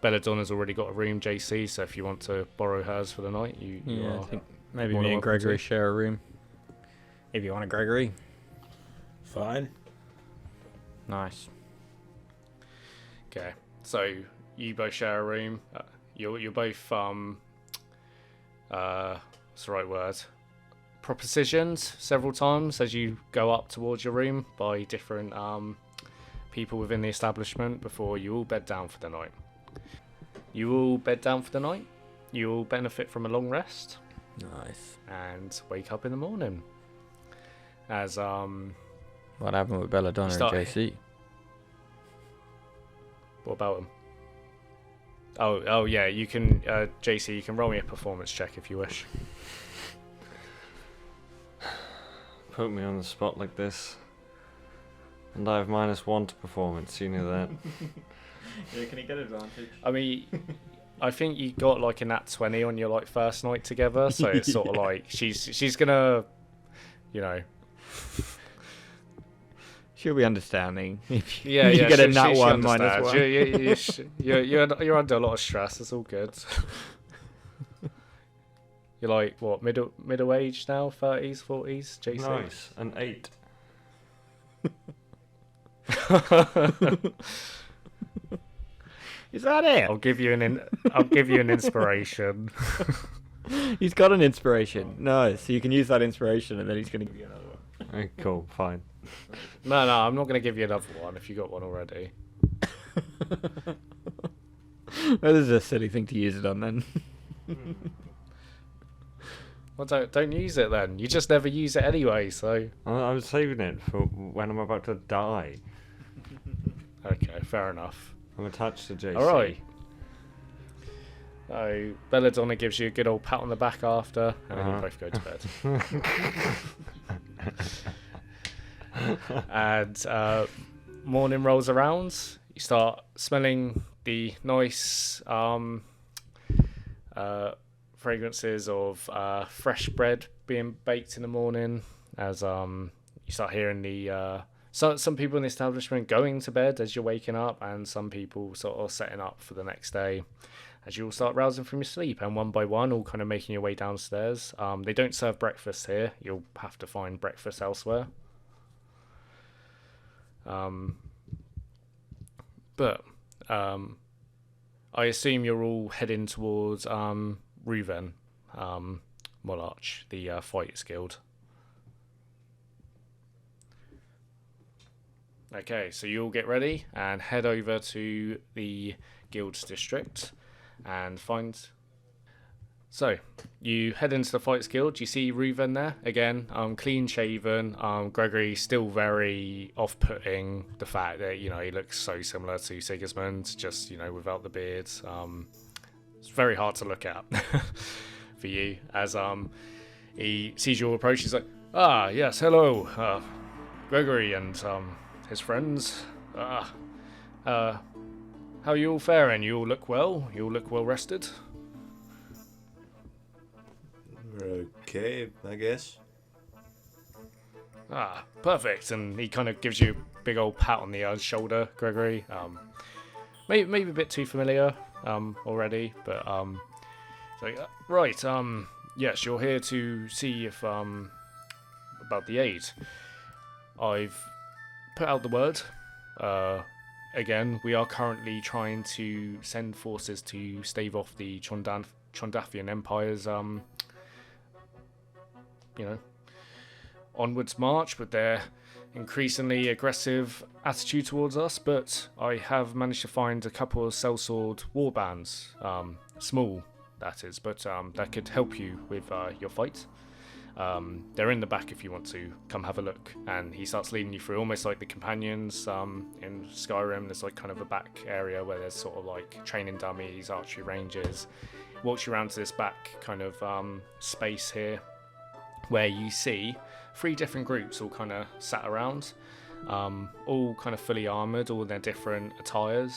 Belladonna's already got a room, JC, so if you want to borrow hers for the night, you I are think maybe more me than and welcome Gregory to. share a room. If you want a Gregory. Fine. Nice. Okay, so you both share a room. You're both what's the right word? Propositioned several times as you go up towards your room by different people within the establishment before you all bed down for the night. You all bed down for the night. You all benefit from a long rest Nice. and wake up in the morning. As What happened with Belladonna and Start- JC? what about them? Oh yeah, you can JC, you can roll me a performance check if you wish. Put me on the spot like this. And I have -1 to performance, you know that. Yeah, can you get advantage? I mean, I think you got like a nat 20 on your like first night together, so it's sort of like she's gonna, She'll be understanding. If yeah, you get a nat she 1 understands. -1. You're under a lot of stress. It's all good. You're like what middle aged now, 30s, 40s, JC. Nice, an 8. Is that it? I'll give you an inspiration. He's got an inspiration. Nice. So you can use that inspiration and then he's going to give you another one. Cool, fine. No, I'm not going to give you another one if you got one already. Well, this is a silly thing to use it on then. Well, don't use it then. You just never use it anyway, so... I'm saving it for when I'm about to die. Okay, fair enough. I'm attached to JC. Alright. So, Belladonna gives you a good old pat on the back after, and then you both go to bed. And morning rolls around. You start smelling the nice fragrances of fresh bread being baked in the morning, as you start hearing the some people in the establishment going to bed as you're waking up, and some people sort of setting up for the next day as you all start rousing from your sleep, and one by one all kind of making your way downstairs. They don't serve breakfast here. You'll have to find breakfast elsewhere. But I assume you're all heading towards Reuven, Monarch, the Fighters Guild. Okay, so you all get ready and head over to the Guild's district and find... So, you head into the Fighters Guild. You see Reuven there, again, clean shaven. Gregory still very off-putting, the fact that, he looks so similar to Sigismund, just, without the beard. It's very hard to look at for you, as he sees you all approach. He's like, yes, hello, Gregory and his friends. How are you all faring? You all look well? You all look well rested? We're okay, I guess. Perfect. And he kind of gives you a big old pat on the shoulder, Gregory. Maybe a bit too familiar already, but right. Yes, you're here to see if about the aid. I've put out the word. Again, we are currently trying to send forces to stave off the Chondathian Empire's onwards march with their increasingly aggressive attitude towards us, but I have managed to find a couple of sellsword warbands, small that is, but that could help you with your fight. They're in the back if you want to come have a look, and he starts leading you through almost like the companions in Skyrim. There's like kind of a back area where there's sort of like training dummies, archery ranges. Walks you around to this back kind of space here, where you see 3 different groups all kind of sat around, all kind of fully armoured, all their different attires,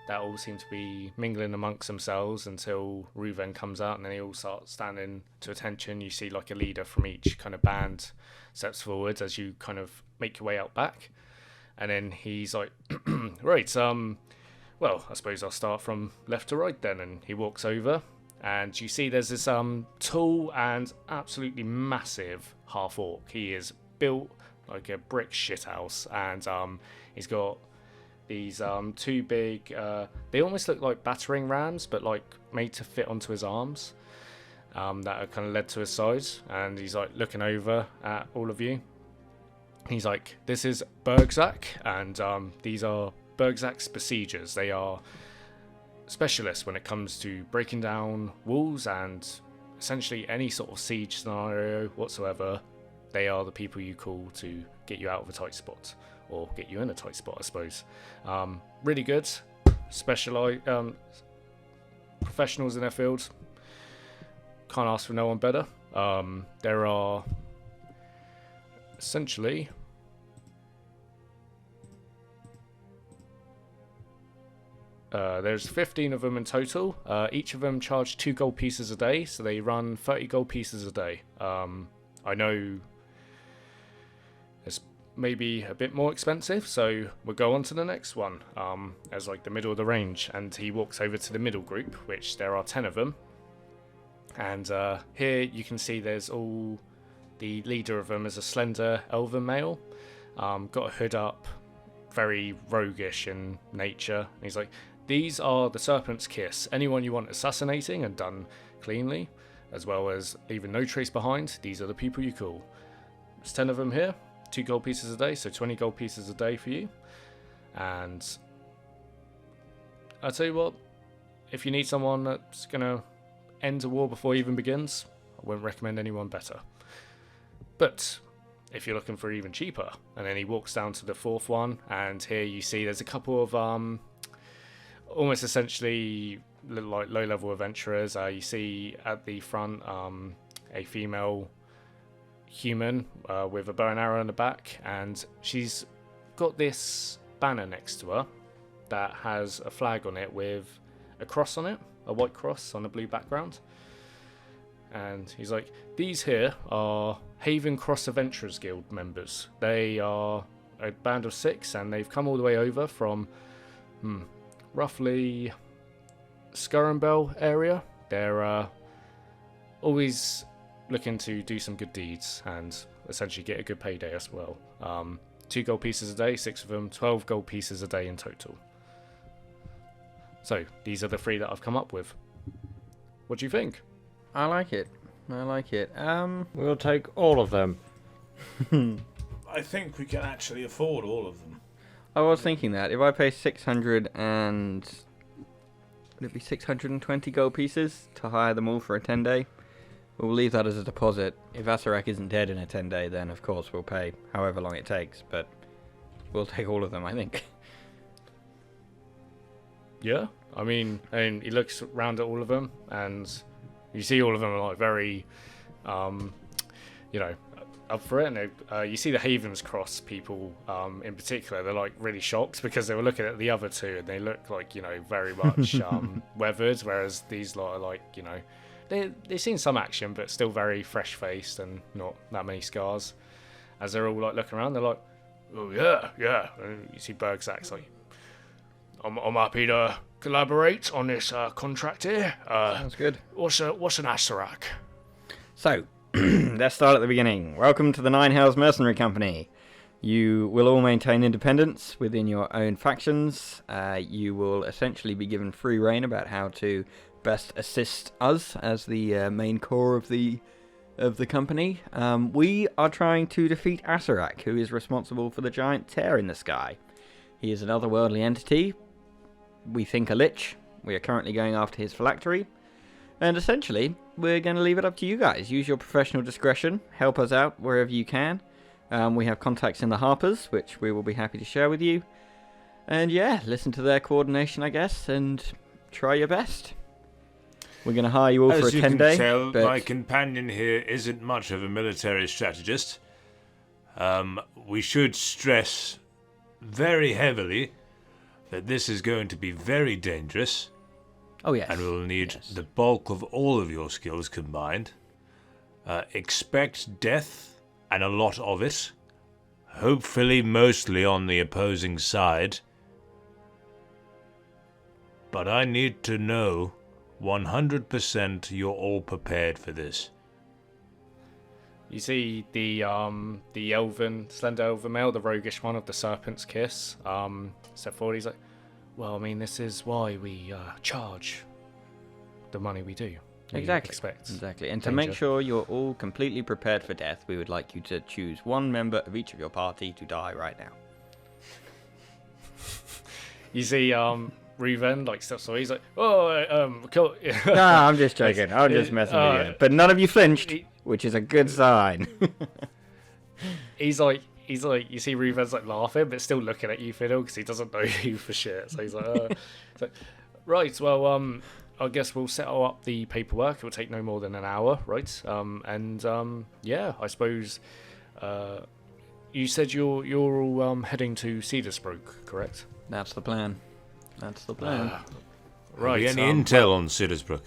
that all seem to be mingling amongst themselves until Reuven comes out, and then they all start standing to attention. You see like a leader from each kind of band steps forward as you kind of make your way out back, and then he's like, right, well, I suppose I'll start from left to right then, and he walks over. And you see there's this tall and absolutely massive half-orc. He is built like a brick shithouse, and he's got these 2 big... they almost look like battering rams, but like made to fit onto his arms, that are kind of led to his sides. And he's like looking over at all of you. He's like, this is Bergzak, and these are Bergzak's besiegers. They are specialists when it comes to breaking down walls and essentially any sort of siege scenario whatsoever. They are the people you call to get you out of a tight spot, or get you in a tight spot, I suppose. Really good, professionals in their field. Can't ask for no one better. There are essentially there's 15 of them in total. Each of them charge 2 gold pieces a day, so they run 30 gold pieces a day. I know it's maybe a bit more expensive, so we'll go on to the next one, as like the middle of the range. And he walks over to the middle group, which there are 10 of them. And here you can see there's all... The leader of them is a slender elven male, got a hood up, very roguish in nature. And he's like, these are the Serpent's Kiss. Anyone you want assassinating and done cleanly, as well as leaving no trace behind, these are the people you call. There's 10 of them here. 2 gold pieces a day, so 20 gold pieces a day for you. And I'll tell you what, if you need someone that's going to end a war before it even begins, I wouldn't recommend anyone better. But if you're looking for even cheaper, and then he walks down to the 4th one, and here you see there's a couple of almost essentially like low-level adventurers. You see at the front a female human with a bow and arrow in the back, and she's got this banner next to her that has a flag on it with a cross on it, a white cross on a blue background. And he's like, these here are Haven Cross Adventurers Guild members. They are a band of 6, and they've come all the way over from roughly Scurrenbell area. They're always looking to do some good deeds and essentially get a good payday as well. 2 gold pieces a day, 6 of them, 12 gold pieces a day in total. So these are the 3 that I've come up with. What do you think? I like it. We'll take all of them. I think we can actually afford all of them. I was thinking that if I pay 600 and would it be 620 gold pieces to hire them all for a 10-day? We'll leave that as a deposit. If Acererak isn't dead in a 10-day, then of course we'll pay however long it takes. But we'll take all of them, I think. Yeah, I mean, he looks around at all of them, and you see all of them are like very, up for it. And you see the Havens Cross people in particular, they're like really shocked because they were looking at the other 2 and they look like, very much weathered, whereas these lot are like, they've seen some action, but still very fresh-faced and not that many scars. As they're all like looking around, they're like, oh yeah. And you see Bergzak's like, I'm happy to collaborate on this contract here. Sounds good. What's an Acererak? So, let's start at the beginning. Welcome to the Nine Hells Mercenary Company. You will all maintain independence within your own factions. You will essentially be given free reign about how to best assist us as the main core of the company. We are trying to defeat Acererak, who is responsible for the giant tear in the sky. He is an otherworldly entity. We think a lich. We are currently going after his phylactery. And essentially, we're going to leave it up to you guys. Use your professional discretion. Help us out wherever you can. We have contacts in the Harpers, which we will be happy to share with you. And yeah, listen to their coordination, I guess, and try your best. We're going to hire you all for a 10-day. As you can tell, my companion here isn't much of a military strategist. We should stress very heavily that this is going to be very dangerous. Oh, yes. And we'll need the bulk of all of your skills combined. Expect death, and a lot of it. Hopefully mostly on the opposing side. But I need to know 100% you're all prepared for this. You see the elven, slender elven male, the roguish one of the Serpent's Kiss, step forward. He's like, well, I mean, this is why we charge the money we do. Exactly. And to make sure you're all completely prepared for death, we would like you to choose one member of each of your party to die right now. You see Reuven like steps away. He's like, cool. Nah, I'm just joking. I'm just messing with you. But none of you flinched, which is a good sign. He's like, you see Reuven's like laughing, but still looking at you, Fiddle, because he doesn't know you for shit. So he's like, right, well, I guess we'll settle up the paperwork. It will take no more than an hour, right? Yeah, I suppose. You said you're all heading to Cedarsbrook, correct? That's the plan. Right. Have you any intel on Cedarsbrook?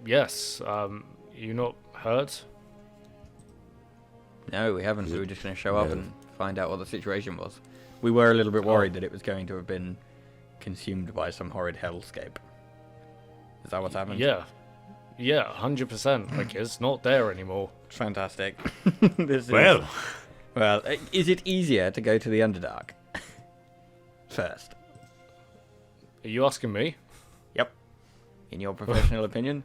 Yes. You not heard? No, we haven't. We were just going to show up and find out what the situation was. We were a little bit worried that it was going to have been consumed by some horrid hellscape. Is that what's happened? Yeah, 100%. Like, it's not there anymore. Fantastic. Well, is it easier to go to the Underdark first? Are you asking me? Yep. In your professional opinion?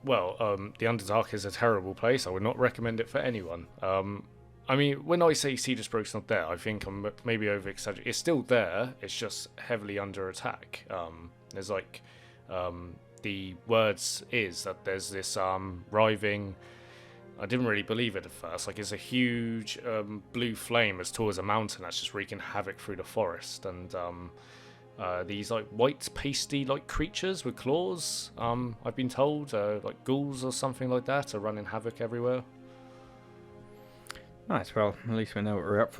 the Underdark is a terrible place. I would not recommend it for anyone. I mean, when I say Cedarsbrook's not there, I think I'm maybe over exaggerating. It's still there. It's just heavily under attack. There's like the words is that there's this writhing. I didn't really believe it at first. Like, it's a huge blue flame as tall as a mountain that's just wreaking havoc through the forest, and these like white pasty like creatures with claws. I've been told like ghouls or something like that are running havoc everywhere. Nice. Well, at least we know what we're up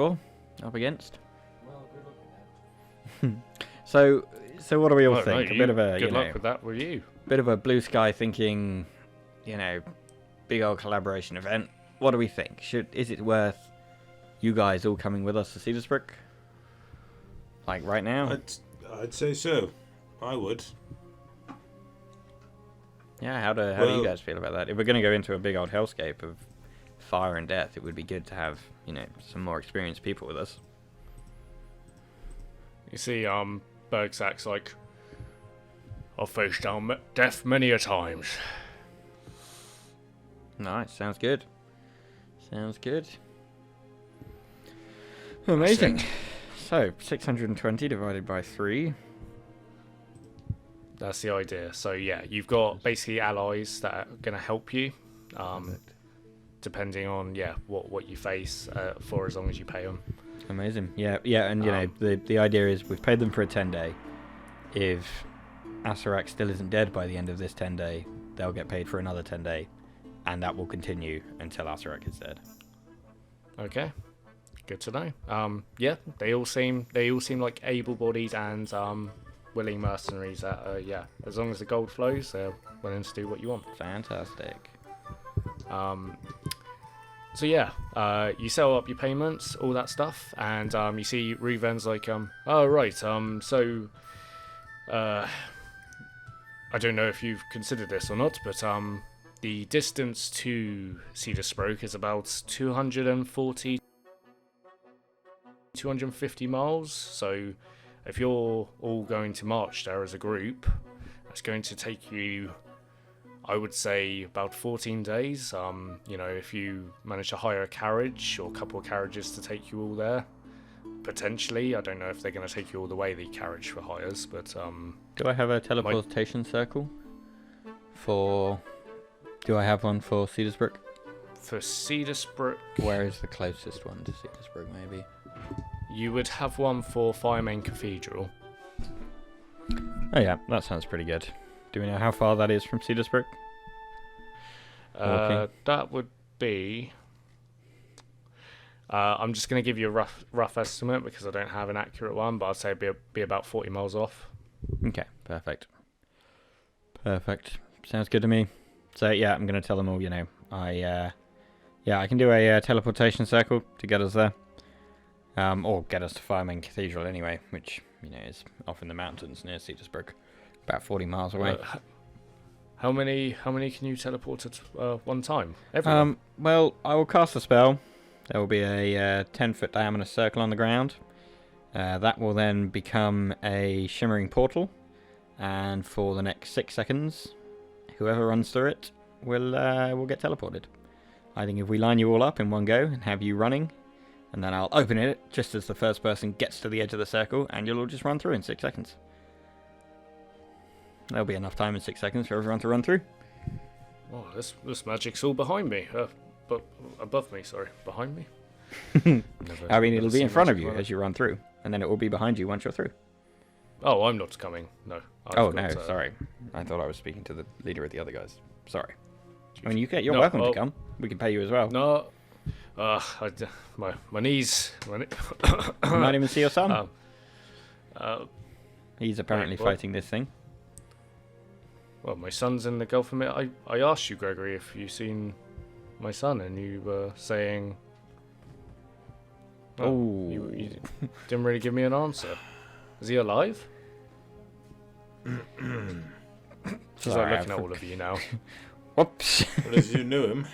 against. Well, good luck with that. So what do we all Well, think? no, A bit of a good luck with that with you. bit of a blue sky thinking, big old collaboration event. What do we think? Is it worth you guys all coming with us to Cedarsbrook? Like right now? I'd say so. I would. Yeah. How do you guys feel about that? If we're going to go into a big old hellscape of fire and death, it would be good to have some more experienced people with us. You see, Bergsack's like, I've faced down death many a times. Nice. Sounds good. Amazing. So 620 divided by 3. That's the idea. So yeah, you've got basically allies that are going to help you, depending on what you face for as long as you pay them. Amazing. Yeah, and the idea is we've paid them for a 10-day. If Acererak still isn't dead by the end of this 10-day, they'll get paid for another 10-day, and that will continue until Acererak is dead. Okay, good to know. Yeah, they all seem like able-bodied and willing mercenaries. That as long as the gold flows, they're willing to do what you want. Fantastic. So yeah, you sell up your payments, all that stuff, and you see Reuven's like, oh right, so I don't know if you've considered this or not, but the distance to Cedarsbrook is about 250 miles. So if you're all going to march there as a group, it's going to take you, I would say, about 14 days. If you manage to hire a carriage or a couple of carriages to take you all there, potentially. I don't know if they're going to take you all the way, the carriage for hires, but Do I have a teleportation circle? Do I have one for Cedarsbrook? for Cedarsbrook, Where is the closest one to Cedarsbrook, maybe? you would have one for Firemain Cathedral. Oh yeah, that sounds pretty good. Do we know how far that is from Cedarsbrook? Walking. That would be. I'm just going to give you a rough estimate because I don't have an accurate one, but I'd say it'd be about 40 miles off. Okay, perfect. Sounds good to me. So yeah, I'm going to tell them all, I can do a teleportation circle to get us there. Or get us to Firemain Cathedral anyway, which, is off in the mountains near Cedarsbrook, about 40 miles away. How many can you teleport at one time? Everyone? Well, I will cast a spell. There will be a 10-foot diameter circle on the ground. That will then become a shimmering portal, and for the next 6 seconds, whoever runs through it will get teleported. I think if we line you all up in one go and have you running, and then I'll open it just as the first person gets to the edge of the circle, and you'll all just run through in 6 seconds. There'll be enough time in 6 seconds for everyone to run through. Oh, this magic's all behind me. But above me, sorry. Behind me? I mean, it'll be in front of you magic as you run through, and then it will be behind you once you're through. Oh, I'm not coming. No. Sorry. I thought I was speaking to the leader of the other guys. Sorry. I mean, you're welcome to come. We can pay you as well. No. My knees. You might even see your son. He's apparently wait, what? fighting this thing. Well, my son's in the Gulthmere. I asked you, Gregory, if you've seen my son, and you were saying... Well, Oh. You didn't really give me an answer. Is he alive? She's Sorry, like looking at all of you now. Whoops. Well, as you knew him.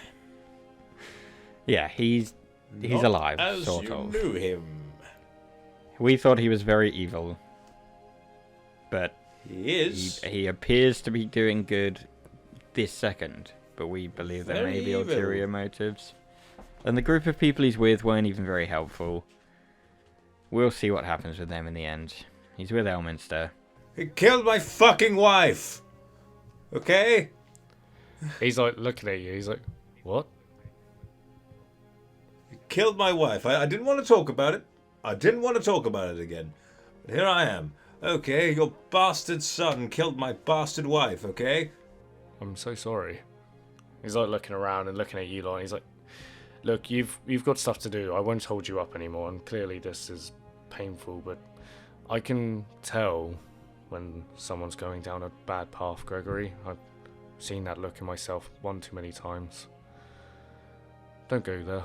Yeah, he's Not alive, as sort you of. knew him. We thought he was very evil, but He is. he appears to be doing good this second, but we believe there Very may be evil. ulterior motives. And the group of people he's with weren't even very helpful. We'll see what happens with them in the end. He's with Elminster. He killed my fucking wife. Okay? He's like looking at you. He's like, what? He killed my wife. I didn't want to talk about it. I didn't want to talk about it again. But here I am. Okay, your bastard son killed my bastard wife, okay? I'm so sorry. He's like looking around and looking at you, like he's like, look, you've got stuff to do. I won't hold you up anymore. And clearly this is painful, but I can tell when someone's going down a bad path, Gregory. I've seen that look in myself one too many times. Don't go there.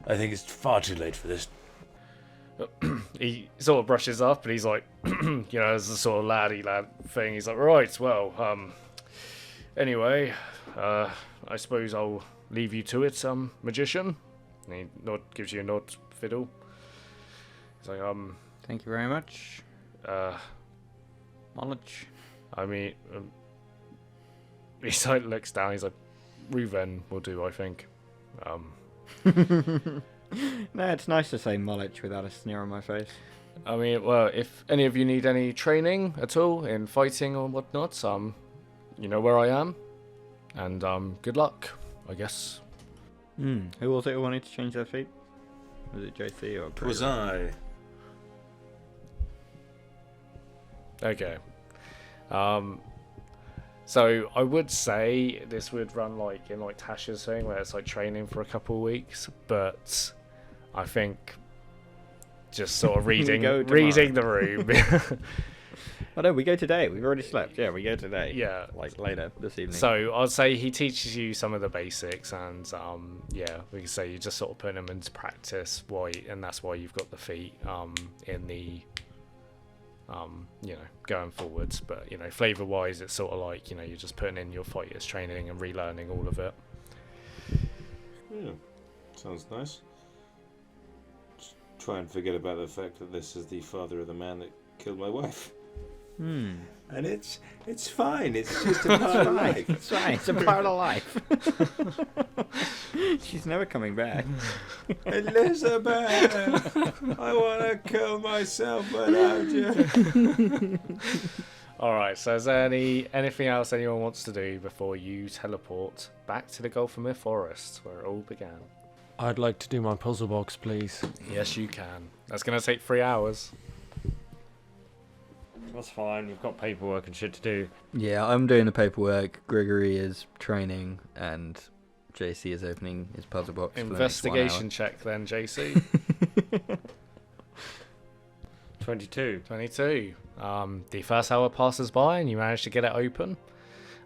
I think it's far too late for this. He sort of brushes up and he's like, you know, as the sort of laddie lad thing, he's like, right, well, anyway, I suppose I'll leave you to it, magician. And he gives you a nod, Fiddle. He's like, Thank you very much. Knowledge. I mean, he like looks down, he's like, Reuven will do, I think. No, it's nice to say knowledge without a sneer on my face. I mean, well, if any of you need any training at all in fighting or whatnot, you know where I am. And, good luck, I guess. Who was it who wanted to change their feet? Was it JC or It was I. Okay. So I would say this would run like in like Tasha's thing, where it's like training for a couple of weeks, but I think just sort of reading the room. Oh no, we go today. We've already slept. Yeah, we go today. Yeah. Like later this evening. So I'd say he teaches you some of the basics, and yeah, we could say you just sort of put them into practice. And that's why you've got the feet in the you know, going forwards. But you know, flavor wise, it's sort of like, you know, you're just putting in your fighters training and relearning all of it. Yeah, sounds nice. Just try and forget about the fact that this is the father of the man that killed my wife. And it's fine. It's just a part of life. It's fine. It's a part of life. She's never coming back. Elizabeth, I want to kill myself without you. All right. So is there anything else anyone wants to do before you teleport back to the Gulthmere forest where it all began? I'd like to do my puzzle box, please. Yes, you can. That's gonna take 3 hours. That's fine. We've got paperwork and shit to do. Yeah, I'm doing the paperwork. Gregory is training, and JC is opening his puzzle box. Investigation check then, JC. 22. 22. The first hour passes by and you manage to get it open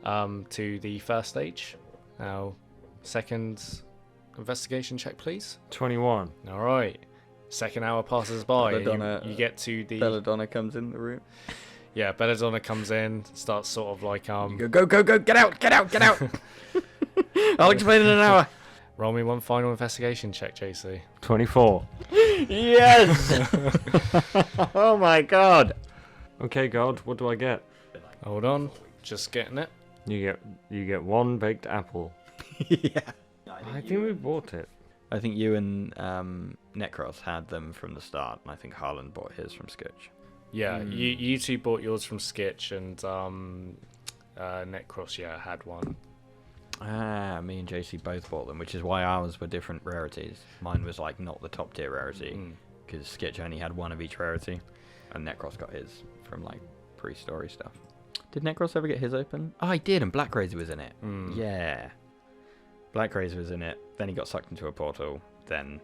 to the first stage. Now, second investigation check, please. 21. All right. Second hour passes by. You get to the... Belladonna comes in the room. Yeah, Belladonna comes in, starts sort of like... You go, get out! I'll explain in an hour. Roll me one final investigation check, JC. 24. Yes! Oh my god. Okay, God, what do I get? Hold on. Just getting it. You get one baked apple. Yeah. I think we bought it. I think you and Necros had them from the start, and I think Harlan bought his from Sketch. Yeah, you two bought yours from Sketch, and Necros, yeah, had one. Me and JC both bought them, which is why ours were different rarities. Mine was like not the top tier rarity, because Sketch only had one of each rarity, and Necros got his from like pre-story stuff. Did Necros ever get his open? Oh, he did, and Black Razor was in it. Yeah. Black Razor was in it, then he got sucked into a portal, then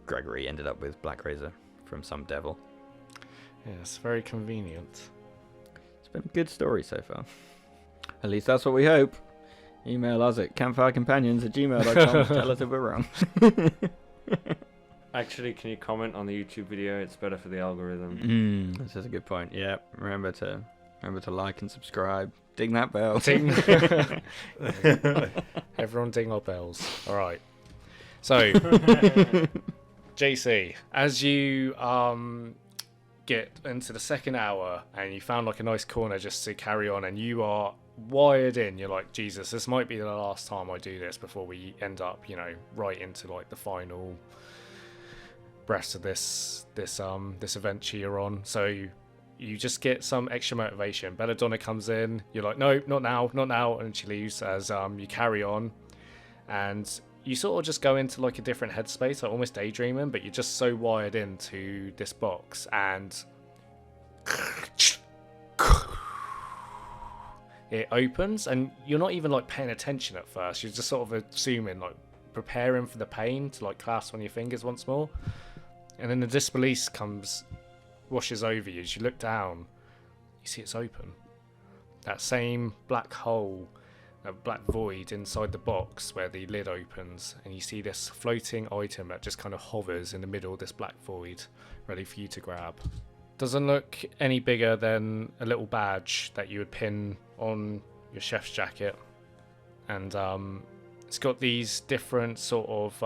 Gregory ended up with Black Razor from some devil. Yes, very convenient. It's been a good story so far. At least that's what we hope. Email us at campfirecompanions@gmail.com to tell us if we're wrong. Actually, can you comment on the YouTube video? It's better for the algorithm. This is a good point. Yeah, remember to like and subscribe. Ding that bell. Ding. Everyone ding our bells. All right. So, JC, as you get into the second hour and you found like a nice corner just to carry on, and you are wired in. You're like, Jesus, this might be the last time I do this before we end up, you know, right into like the final breast of this adventure you're on. So you just get some extra motivation. Belladonna comes in, you're like, no, not now, and she leaves as you carry on, and you sort of just go into like a different headspace, like almost daydreaming, but you're just so wired into this box, and it opens, and you're not even like paying attention at first. You're just sort of assuming, like preparing for the pain to like clasp on your fingers once more, and then the disbelief washes over you. As you look down, you see it's open. That same black hole, a black void inside the box where the lid opens, and you see this floating item that just kind of hovers in the middle of this black void, ready for you to grab. Doesn't look any bigger than a little badge that you would pin on your chef's jacket, and it's got these different sort of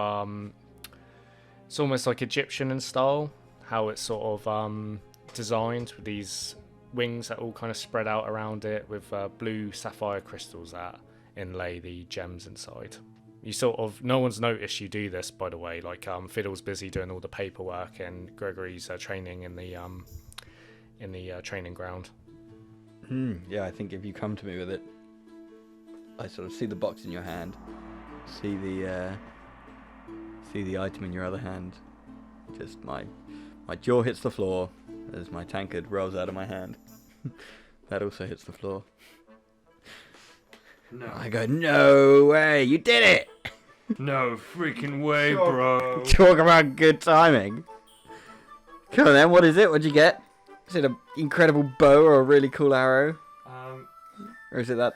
it's almost like Egyptian in style, how it's sort of designed, with these wings that all kind of spread out around it, with blue sapphire crystals that inlay the gems inside. You sort of, no one's noticed you do this, by the way. Like Fiddle's busy doing all the paperwork, and Gregory's training in the training ground. Yeah, I think if you come to me with it, I sort of see the box in your hand, see the item in your other hand. Just my jaw hits the floor as my tankard rolls out of my hand. That also hits the floor. No. I go, no way, you did it! No freaking way, bro. Talk about good timing. Come on then, what is it? What'd you get? Is it an incredible bow or a really cool arrow? Or is it that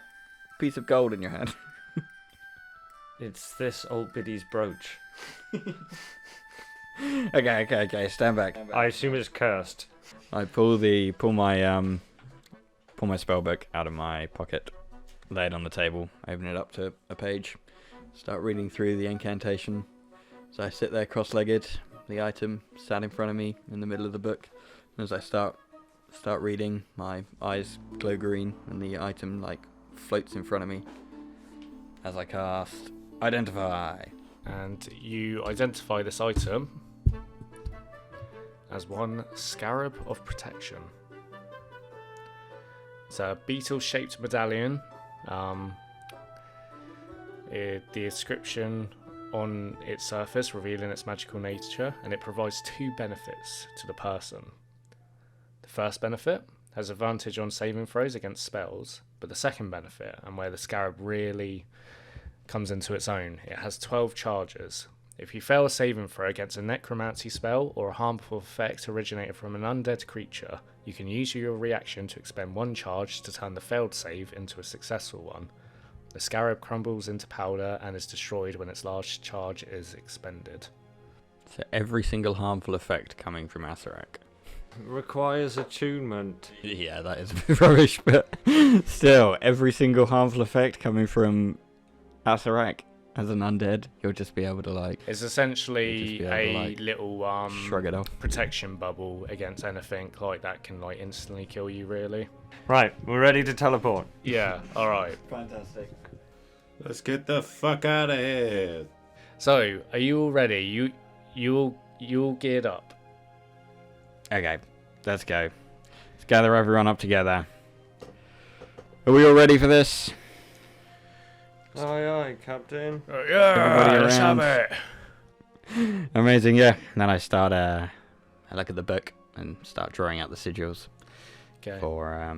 piece of gold in your hand? It's this old biddy's brooch. Okay, stand back. I assume it's cursed. I pull my spellbook out of my pocket, lay it on the table, open it up to a page, start reading through the incantation. So I sit there cross-legged, the item sat in front of me in the middle of the book, and as I start reading, my eyes glow green and the item like floats in front of me as I cast Identify. And you identify this item as one Scarab of Protection. It's a beetle-shaped medallion. The inscription on its surface revealing its magical nature, and it provides two benefits to the person. The first benefit has advantage on saving throws against spells, but the second benefit, and where the Scarab really comes into its own, it has 12 charges. If you fail a saving throw against a necromancy spell or a harmful effect originating from an undead creature, you can use your reaction to expend one charge to turn the failed save into a successful one. The Scarab crumbles into powder and is destroyed when its large charge is expended. So every single harmful effect coming from Acererak. Requires attunement. Yeah, that is a bit rubbish, but still, every single harmful effect coming from Acererak as an undead, you'll just be able to like... It's essentially a like, little shrug it off. protection bubble against anything like that can like instantly kill you, really. Right, we're ready to teleport. Yeah, alright. Fantastic. Let's get the fuck out of here. So, are you all ready? You all geared up? Okay, let's go. Let's gather everyone up together. Are we all ready for this? Aye, aye, Captain. Yeah, Everybody let's have around. it. Amazing, yeah. And then I start, I look at the book and start drawing out the sigils Okay. for,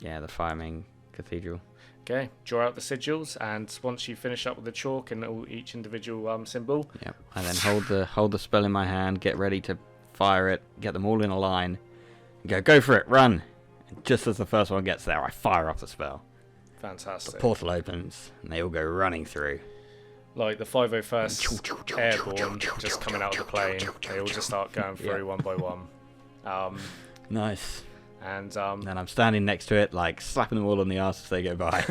the Firming Cathedral. Okay, draw out the sigils, and once you finish up with the chalk and each individual symbol, Yep. And then hold the spell in my hand, get ready to fire it, get them all in a line, and go for it, run. And just as the first one gets there, I fire off the spell. fantastic. The portal opens, and they all go running through. Like the 501st Airborne just coming out of the plane, they all just start going through one by one. Nice. And then I'm standing next to it, like slapping them all on the arse as they go by.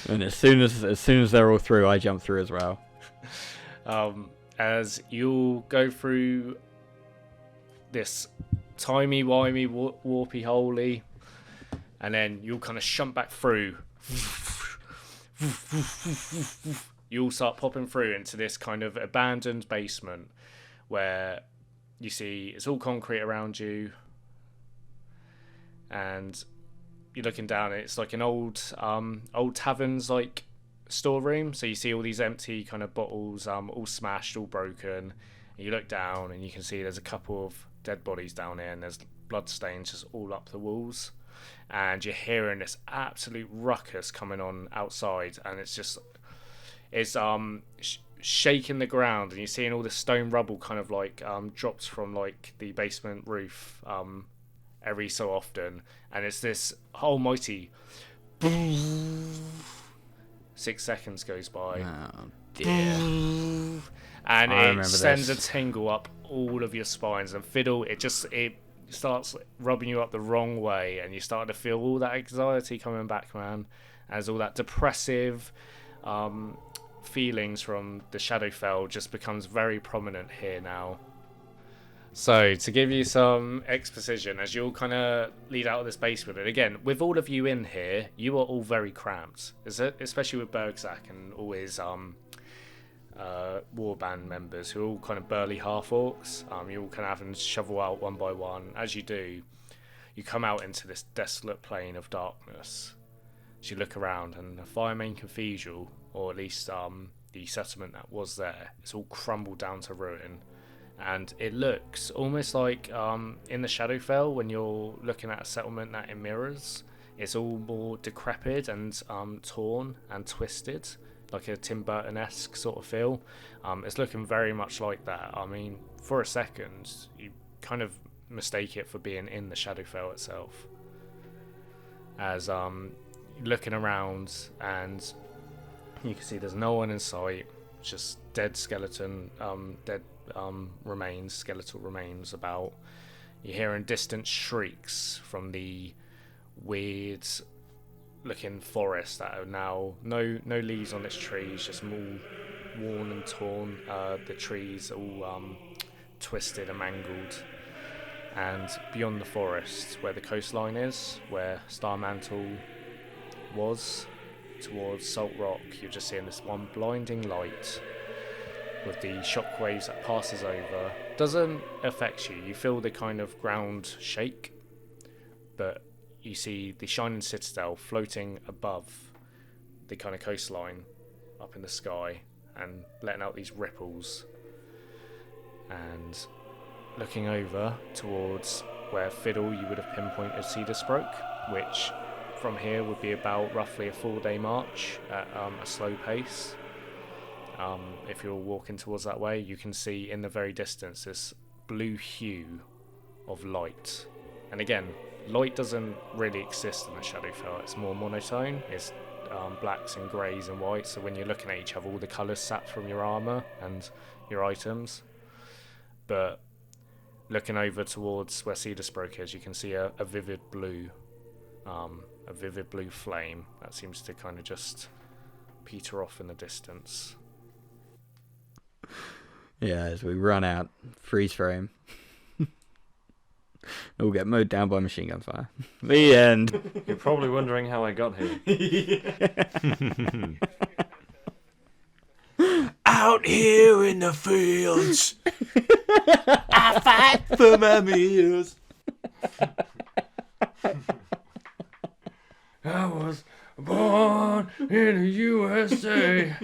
And as soon as they're all through, I jump through as well. as you'll go through this timey-wimey, warpy holey, and then you'll kind of shunt back through. You'll start popping through into this kind of abandoned basement where you see it's all concrete around you, and you're looking down. It's like an old tavern's like storeroom. So you see all these empty kind of bottles, all smashed, all broken. And you look down and you can see there's a couple of dead bodies down there, and there's blood stains just all up the walls. And you're hearing this absolute ruckus coming on outside, and it's shaking the ground, and you're seeing all the stone rubble kind of like drops from like the basement roof every so often, and it's this almighty 6 seconds goes by. Oh dear. And I it remember sends this. a tingle up all of your spines, and Fiddle, it starts rubbing you up the wrong way, and you start to feel all that anxiety coming back, man, as all that depressive feelings from the Shadowfell just becomes very prominent here now. So, to give you some exposition, as you'll kind of lead out of this basement, and again, with all of you in here, you are all very cramped, especially with Bergzak and all his warband members who are all kind of burly half-orcs. You all kind of have them shovel out one by one. As you do, you come out into this desolate plain of darkness. As you look around, and the Firemain Cathedral, or at least the settlement that was there, it's all crumbled down to ruin. And it looks almost like in the Shadowfell, when you're looking at a settlement that it mirrors, it's all more decrepit and torn and twisted, like a Tim Burton-esque sort of feel. It's looking very much like that. I mean, for a second, you kind of mistake it for being in the Shadowfell itself. As looking around, and you can see there's no one in sight, just dead skeleton, skeletal remains about. You're hearing distant shrieks from the weird looking forest that are now no leaves on its trees, just all worn and torn. The trees all twisted and mangled. And beyond the forest, where the coastline is, where Starmantle was, towards Salt Rock, you're just seeing this one blinding light with the shockwaves that passes over. Doesn't affect you. You feel the kind of ground shake, but you see the shining citadel floating above the kind of coastline up in the sky and letting out these ripples. And looking over towards where Fiddle you would have pinpointed Cedarsbrook, which from here would be about roughly a 4-day march at a slow pace. If you're walking towards that way, you can see in the very distance this blue hue of light. And again, light doesn't really exist in the Shadowfell. It's more monotone. It's blacks and greys and whites. So when you're looking at each other, all the colours sapped from your armour and your items. But looking over towards where Cedarsbrook is, you can see a vivid blue flame that seems to kind of just peter off in the distance. Yeah, as we run out, freeze frame. We'll get mowed down by machine gun fire. The end. You're probably wondering how I got here. Out here in the fields, I fight for my meals. I was born in the USA.